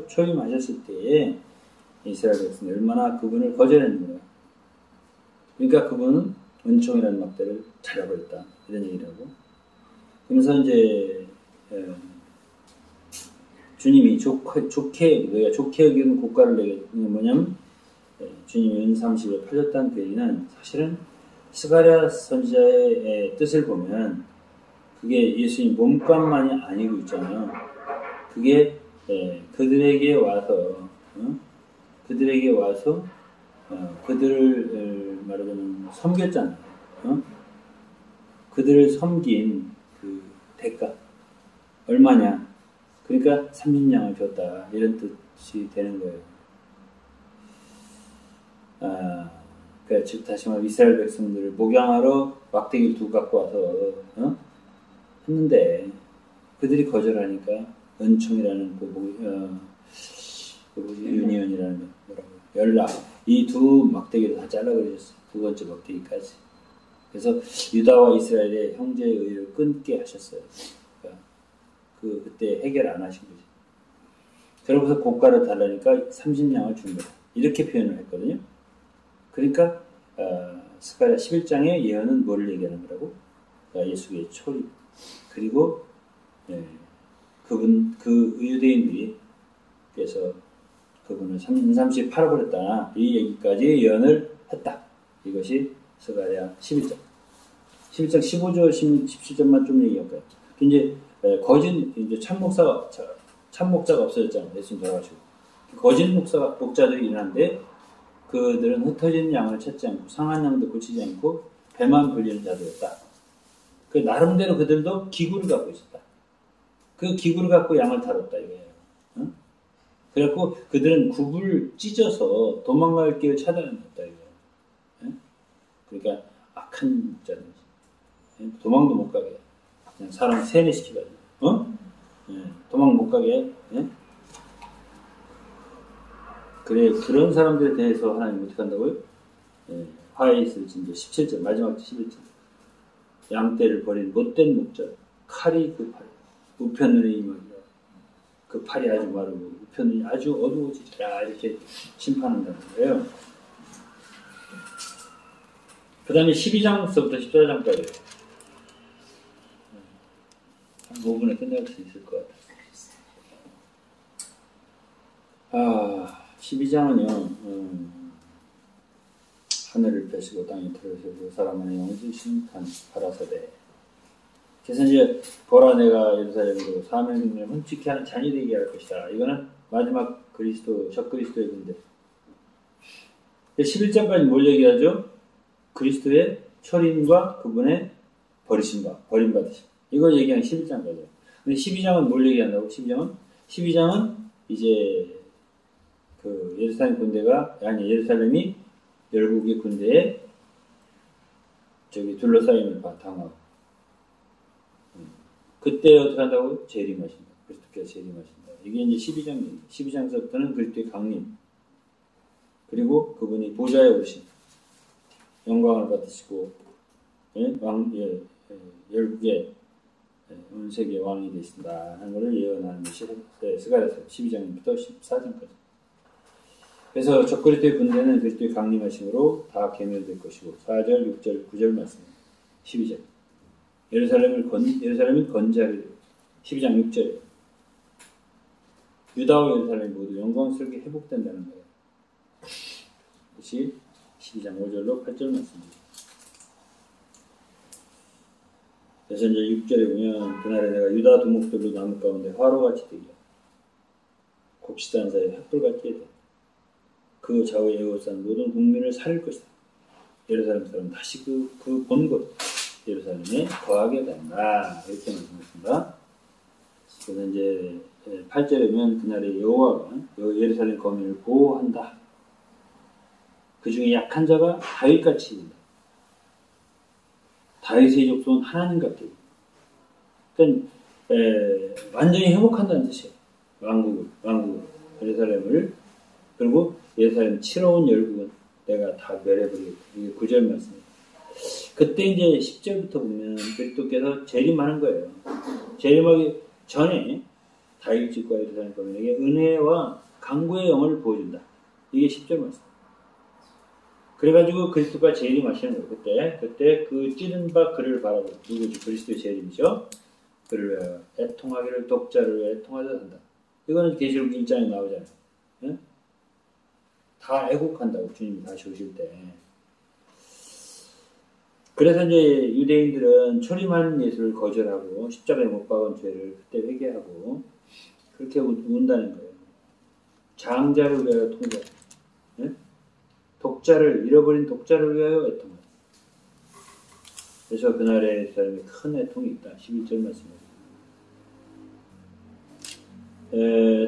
초임하셨을 때에 이스라엘 백성이 얼마나 그분을 거절했는가. 그러니까 그분은 은총이라는 막대를 잘라버렸다. 이런 얘기를 하고. 그러면서 이제 주님이 너희가 좋게 여기는 고가를 내게 뭐냐면 주님이 은30에 팔렸다는 그 얘기는 사실은 스가랴 선지자의 뜻을 보면 그게 예수님 몸값만이 아니고 있잖아요. 그게 그들에게 와서 그들을 말하자면 섬겼잖아요. 그들을 섬긴 그 대가 얼마냐? 그러니까 30냥을 줬다 이런 뜻이 되는 거예요. 그러니까 즉 다시 말해 이스라엘 백성들을 목양하러 막대기를 두고 갖고 와서 했는데 그들이 거절하니까 은총이라는 유니언이라는 연락 이 두 막대기를 다 잘라버리셨어요. 두 번째 막대기까지. 그래서 유다와 이스라엘의 형제의 의를 끊게 하셨어요. 그러니까 그때 해결 안 하신 거죠. 그러고서 고가를 달라니까 30냥을 준 거예요. 이렇게 표현을 했거든요. 그러니까 스가랴 11장의 예언은 뭐를 얘기하는 거라고? 예수의 초림. 그리고 그 유대인들이 그래서 그분을 330 팔아버렸다. 이 얘기까지 예언을 했다. 이것이 스가랴 11장. 11장 15절, 17절만 좀 얘기할 거예요. 이제 이제 참목자가 없어졌잖아요. 예수님 돌아가시고. 거짓 목자들이 일어났는데 그들은 흩어진 양을 찾지 않고 상한 양도 고치지 않고 배만 불리는 자들이었다. 그 나름대로 그들도 기구를 갖고 있었다. 그 기구를 갖고 양을 다뤘다 이거예요. 응? 그래갖고 그들은 굽을 찢어서 도망갈 길을 찾아냈다 이거예요. 응? 그러니까 악한 목자들. 도망도 못 가게. 그냥 사람 세뇌시키가지고. 도망 못 가게. 그래, 그런 사람들에 대해서 하나님 어떻게 한다고요? 화에 있을 진저 17절, 마지막 11절. 양떼를 버린 못된 목자, 칼이 그 팔, 우편눈의 이목이라. 그 팔이 아주 마르고, 우편눈이 아주 어두워지리라. 이렇게 심판한다는 거예요. 그 다음에 12장부터 14장까지. 한 5분에 끝낼 수 있을 것 같아요. 12장은요, 하늘을 펴시고 땅에 들어서고 사람의 영을 주신 가라사대. 그래서 이제 보라 내가 예루살렘으로 사명을 훔치게 하는 잔이 되게 할 것이다. 이거는 마지막 적그리스도의 군대. 11장까지 뭘 얘기하죠? 그리스도의 초림과 그분의 버림받으심. 이걸 얘기하는 11장까지요. 근데 12장은 뭘 얘기한다고? 12장은 이제 그 예루살렘이 열국의 군대에 둘러싸임을 당하고 그때 어떻게 한다고? 재림하신다. 그리스도께서 재림하신다. 이게 이제 12장입니다. 12장서부터는 그리스도의 강림 그리고 그분이 보좌에 오르신 영광을 받으시고 열국의 온 세계 왕이 되신다 하는 것을 예언하는 것이 스가랴서 12장부터 14장까지. 그래서 적그리스도의 군대는 그리스도의 강림하심으로 다 괴멸될 것이고 4절, 6절, 9절 말씀입니다. 12절. 예루살렘은 건재하게 12장 6절. 유다와 예루살렘이 모두 영광스럽게 회복된다는 거예요. 그것이 12장 5절로 8절 말씀입니다. 그래서 이제 6절에 보면 그날에 내가 유다 두목들로 나무 가운데 화로같이 되게 곡식단 사이에 횃불같이 되게 그 좌우에 에워싼 모든 국민을 살릴 것이다. 예루살렘 사람 다시 그 본곳 예루살렘에 거하게 된다. 이렇게 말씀했습니다. 그래서 이제 8절에 보면 그날에 여호와가 예루살렘 거민을 보호한다. 그 중에 약한 자가 다윗같이 된다. 다윗의 족속은 하나님 같게. 그러니까 완전히 회복한다는 뜻이에요. 왕국을 예루살렘을. 그리고 예루살렘 치러온 열국은 내가 다 멸해버리겠다. 이게 9절 말씀입니다. 그때 이제 10절부터 보면 그리스도께서 재림하는 거예요. 재림하기 전에 다윗 집과 예루살렘 거민에게 은혜와 강구의 영을 보여준다. 이게 10절 말씀. 그래가지고 그리스도가 재림하시는 거예요. 그때 그 찌른 바 그를 바라보고 누구지? 그리스도의 재림이죠. 그를 애통하기를 독자를 애통하자 한다. 이거는 계시록 1장에 나오잖아요. 네? 다 애국한다고 주님이 다시 오실 때. 그래서 이제 유대인들은 초림하는 예수를 거절하고 십자가에 못 박은 죄를 그때 회개하고 그렇게 운다는 거예요. 장자를 위하여 통자. 네? 잃어버린 독자를 위하여 애통하다. 그래서 그날의 사람이 큰 애통이 있다. 11절 말씀입니다.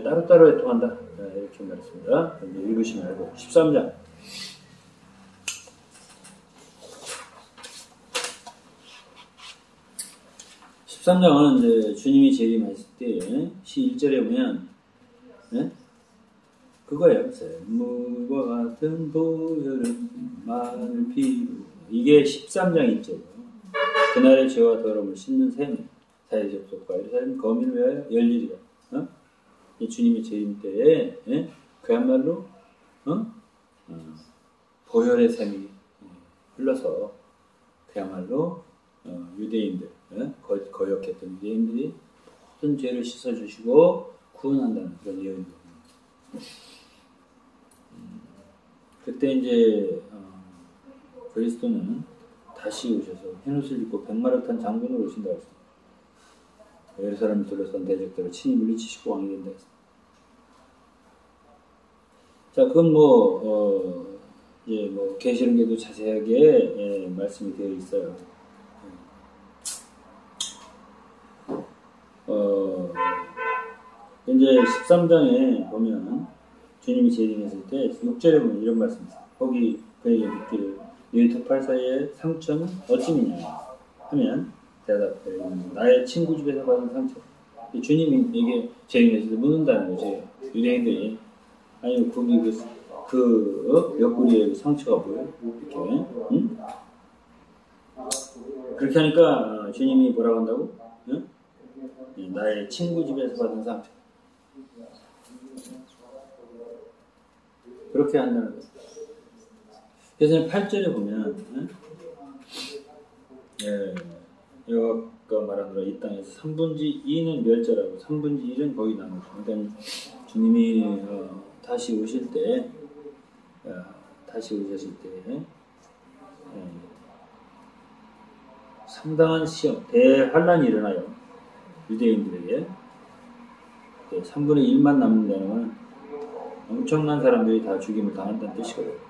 따로따로 애통한다. 이렇게 말했습니다. 읽으시면 알고. 13장. 13장은 이제 주님이 재림하실 때 1절에 보면 그거예요. 샘물과 같은 보혈은 마늘 피로. 이게 13장 1절이에요. 그날의 죄와 더러움을 씻는 셈 사회 접속과 예루살렘 거민을 위하여 열리리라. 주님의 재림 때에 그야말로 보혈의 샘이 흘러서 그야말로 유대인들, 거역했던 유대인들이 모든 죄를 씻어주시고 구원한다는 그런 예언입니다. 그때 이제 그리스도는 다시 오셔서 흰옷을 입고 백마를 탄 장군으로 오신다고 했습니다. 예루살렘을 둘러싼 대적들을 친히 물리치시고 왕이 된다 했습니다. 자, 그건 이제 계시록에도 자세하게 말씀이 되어 있어요. 이제 13장에 보면 주님이 재림했을 때 6절에 보면 이런 말씀이 있어요. 거기 그에게 묻기를 너희 두 팔 사이의 상처는 어찌미냐 하면 대답해 나의 친구 집에서 받은 상처. 주님이 이게 재림했을 때 묻는다는 거죠. 유대인들이 아니 거기 옆구리에 상처가 보여 이렇게 응? 그렇게 하니까 주님이 뭐라고 한다고? 응? 나의 친구 집에서 받은 상처. 그렇게 한다는 거예요. 그래서 8절에 보면 여호와가 말하노라 이 땅에서 3분의 2는 멸절하고 3분의 1은 거기 남으시고 그러니까 주님이 다시 오셨을 때 상당한 시험, 대환란이 일어나요. 유대인들에게 3분의 1만 남는다는 건 엄청난 사람들이 다 죽임을 당한다는 뜻이거든요.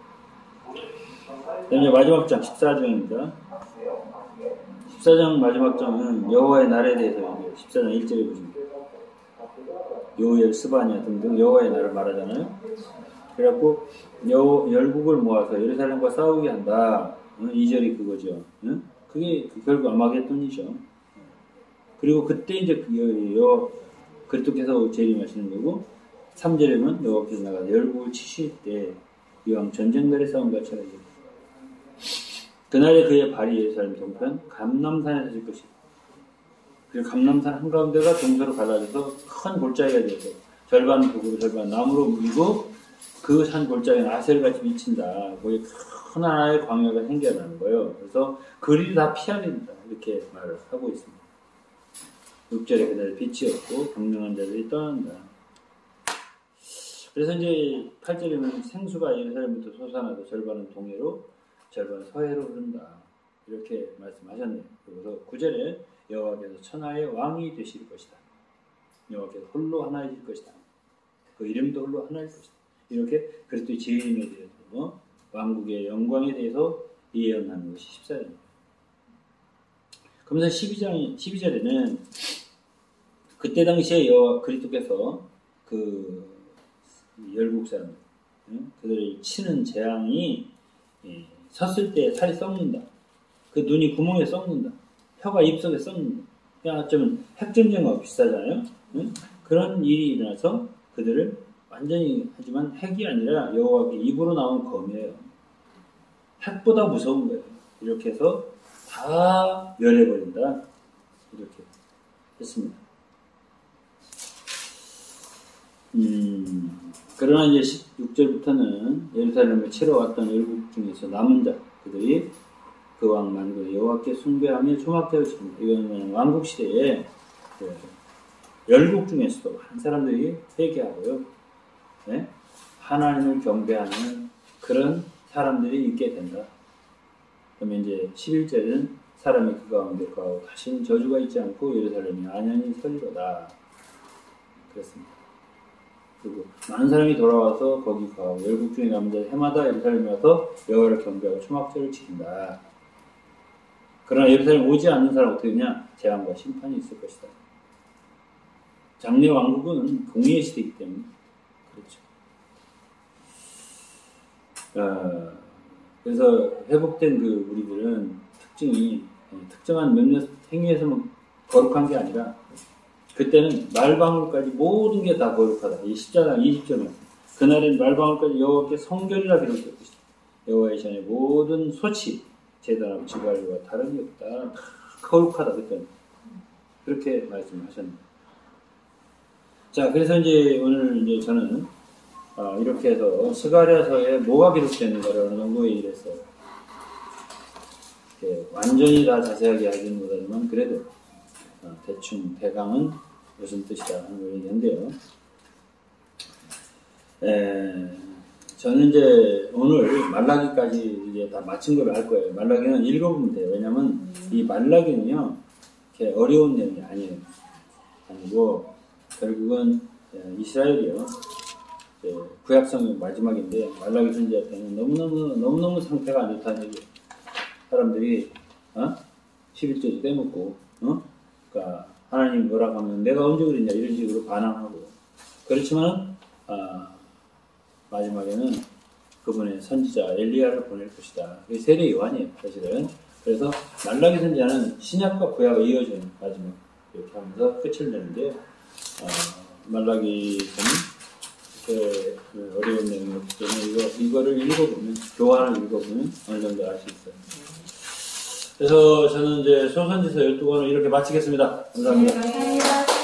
그다음에 마지막 장 14장입니다. 14장 마지막 장은 여호와의 날에 대해서 얘기해요. 14장 1절에 보시면 요엘, 스바냐 등등 여호와의 날을 말하잖아요. 그래갖고 열국을 모아서 예루살렘과 싸우게 한다. 2절이 그거죠. 그게 결국 아마겟돈이죠. 그리고 그때 이제 그리스도께서 재림하시는 거고 3절에는 여호와께서 나가서 열국을 치실 때 이왕 전쟁날에 싸운 것처럼 그날에 그의 발이 예루살렘 동편 감람산에 서질 것이다. 그리고 감람산 한가운데가 동서로 갈라져서 큰 골짜기가 되어서 절반 북으로 절반 남으로 물리고 그 산 골짜기는 아셀같이 미친다. 거기 큰 하나의 광야가 생겨나는 거예요. 그래서 그리도 다 피하게 된다. 이렇게 말을 하고 있습니다. 6절에 그날 빛이 없고 강명한 자들이 떠난다. 그래서 이제 8절에는 생수가 예루살렘부터 솟아나서 절반은 동해로 절반은 서해로 흐른다. 이렇게 말씀하셨네요. 그래서 9절에 여호와께서 천하의 왕이 되실 것이다. 여호와께서 홀로 하나이실 것이다. 그 이름도 홀로 하나일 것이다. 이렇게 그리스도의 재림에 대해서 왕국의 영광에 대해서 예언하는 것이 14절입니다. 그러면서 12절에는 그때 당시에 그리스도께서 그 열국 사람들 그들을 치는 재앙이 섰을 때 살이 썩는다. 그 눈이 구멍에 썩는다. 혀가 입속에 썩는다. 그냥 어쩌면 핵전쟁과 비슷하잖아요. 그런 일이 일어나서 그들을 완전히 하지만 핵이 아니라 여호와께 입으로 나온 검이에요. 핵보다 무서운 거예요. 이렇게 해서 다 멸해버린다. 이렇게 했습니다. 그러나 이제 16절부터는 예루살렘을 치러 왔던 열국 중에서 남은 자, 그들이 그 왕 만군의 여호와께 숭배하며 초막대를 지킵니다. 이거는 왕국 시대에 열국 중에서도 한 사람들이 회개하고요. 네? 하나님을 경배하는 그런 사람들이 있게 된다. 그러면 이제 11절은 사람이 그 가운데 거하고 다시는 저주가 있지 않고 예루살렘이 안연히 서리로다. 그렇습니다. 그리고 많은 사람이 돌아와서 거기 가고 열국 중에 남은 자 해마다 예루살렘에 와서 여호와를 경배하고 초막절을 지킨다. 그러나 예루살렘 오지 않는 사람 어떻게 되냐? 재앙과 심판이 있을 것이다. 장래 왕국은 공의의 시대이기 때문에 그렇죠. 그래서 회복된 그 우리들은 특징이 특정한 몇몇 행위에서만 거룩한 게 아니라 그때는 말방울까지 모든 게 다 거룩하다. 이 10장 20절은 그날엔 말방울까지 여호와께 성결이라 기록될 것이다. 여호와의 전에 모든 소치 제단하고 지발과 다름이 없다. 거룩하다. 그때는 그렇게 말씀하셨습니다. 자, 그래서 이제 오늘 이제 저는 이렇게 해서 스가랴서에 뭐가 기록되는가를 어느 정도 얘기를 했어요. 완전히 다 자세하게 하기는 못하지만 그래도 대충 대강은 무슨 뜻이다 하는 걸 얘기한대요. 저는 이제 오늘 말라기까지 이제 다 마친 걸 할 거예요. 말라기는 읽어보면 돼요. 왜냐면 이 말라기는요, 이렇게 어려운 내용이 아니고, 결국은 이스라엘이요. 구약성의 마지막인데, 말라기 선지자한테는 너무너무 상태가 안 좋다는 얘기예요. 사람들이, 11조도 떼먹고, 그러니까 하나님 뭐라고 하면 내가 언제 그랬냐, 이런 식으로 반항하고. 그렇지만, 마지막에는 그분의 선지자 엘리야를 보낼 것이다. 그게 세례 요한이에요, 사실은. 그래서 말라기 선지자는 신약과 구약을 이어주는 마지막 이렇게 하면서 끝을 내는데요. 말라기서는 그 어려운 내용이었기 때문에 이거를 읽어보면, 교환을 읽어보면 어느 정도 알 수 있어요. 그래서 저는 이제 소선지서 12권을 이렇게 마치겠습니다. 감사합니다. 감사합니다.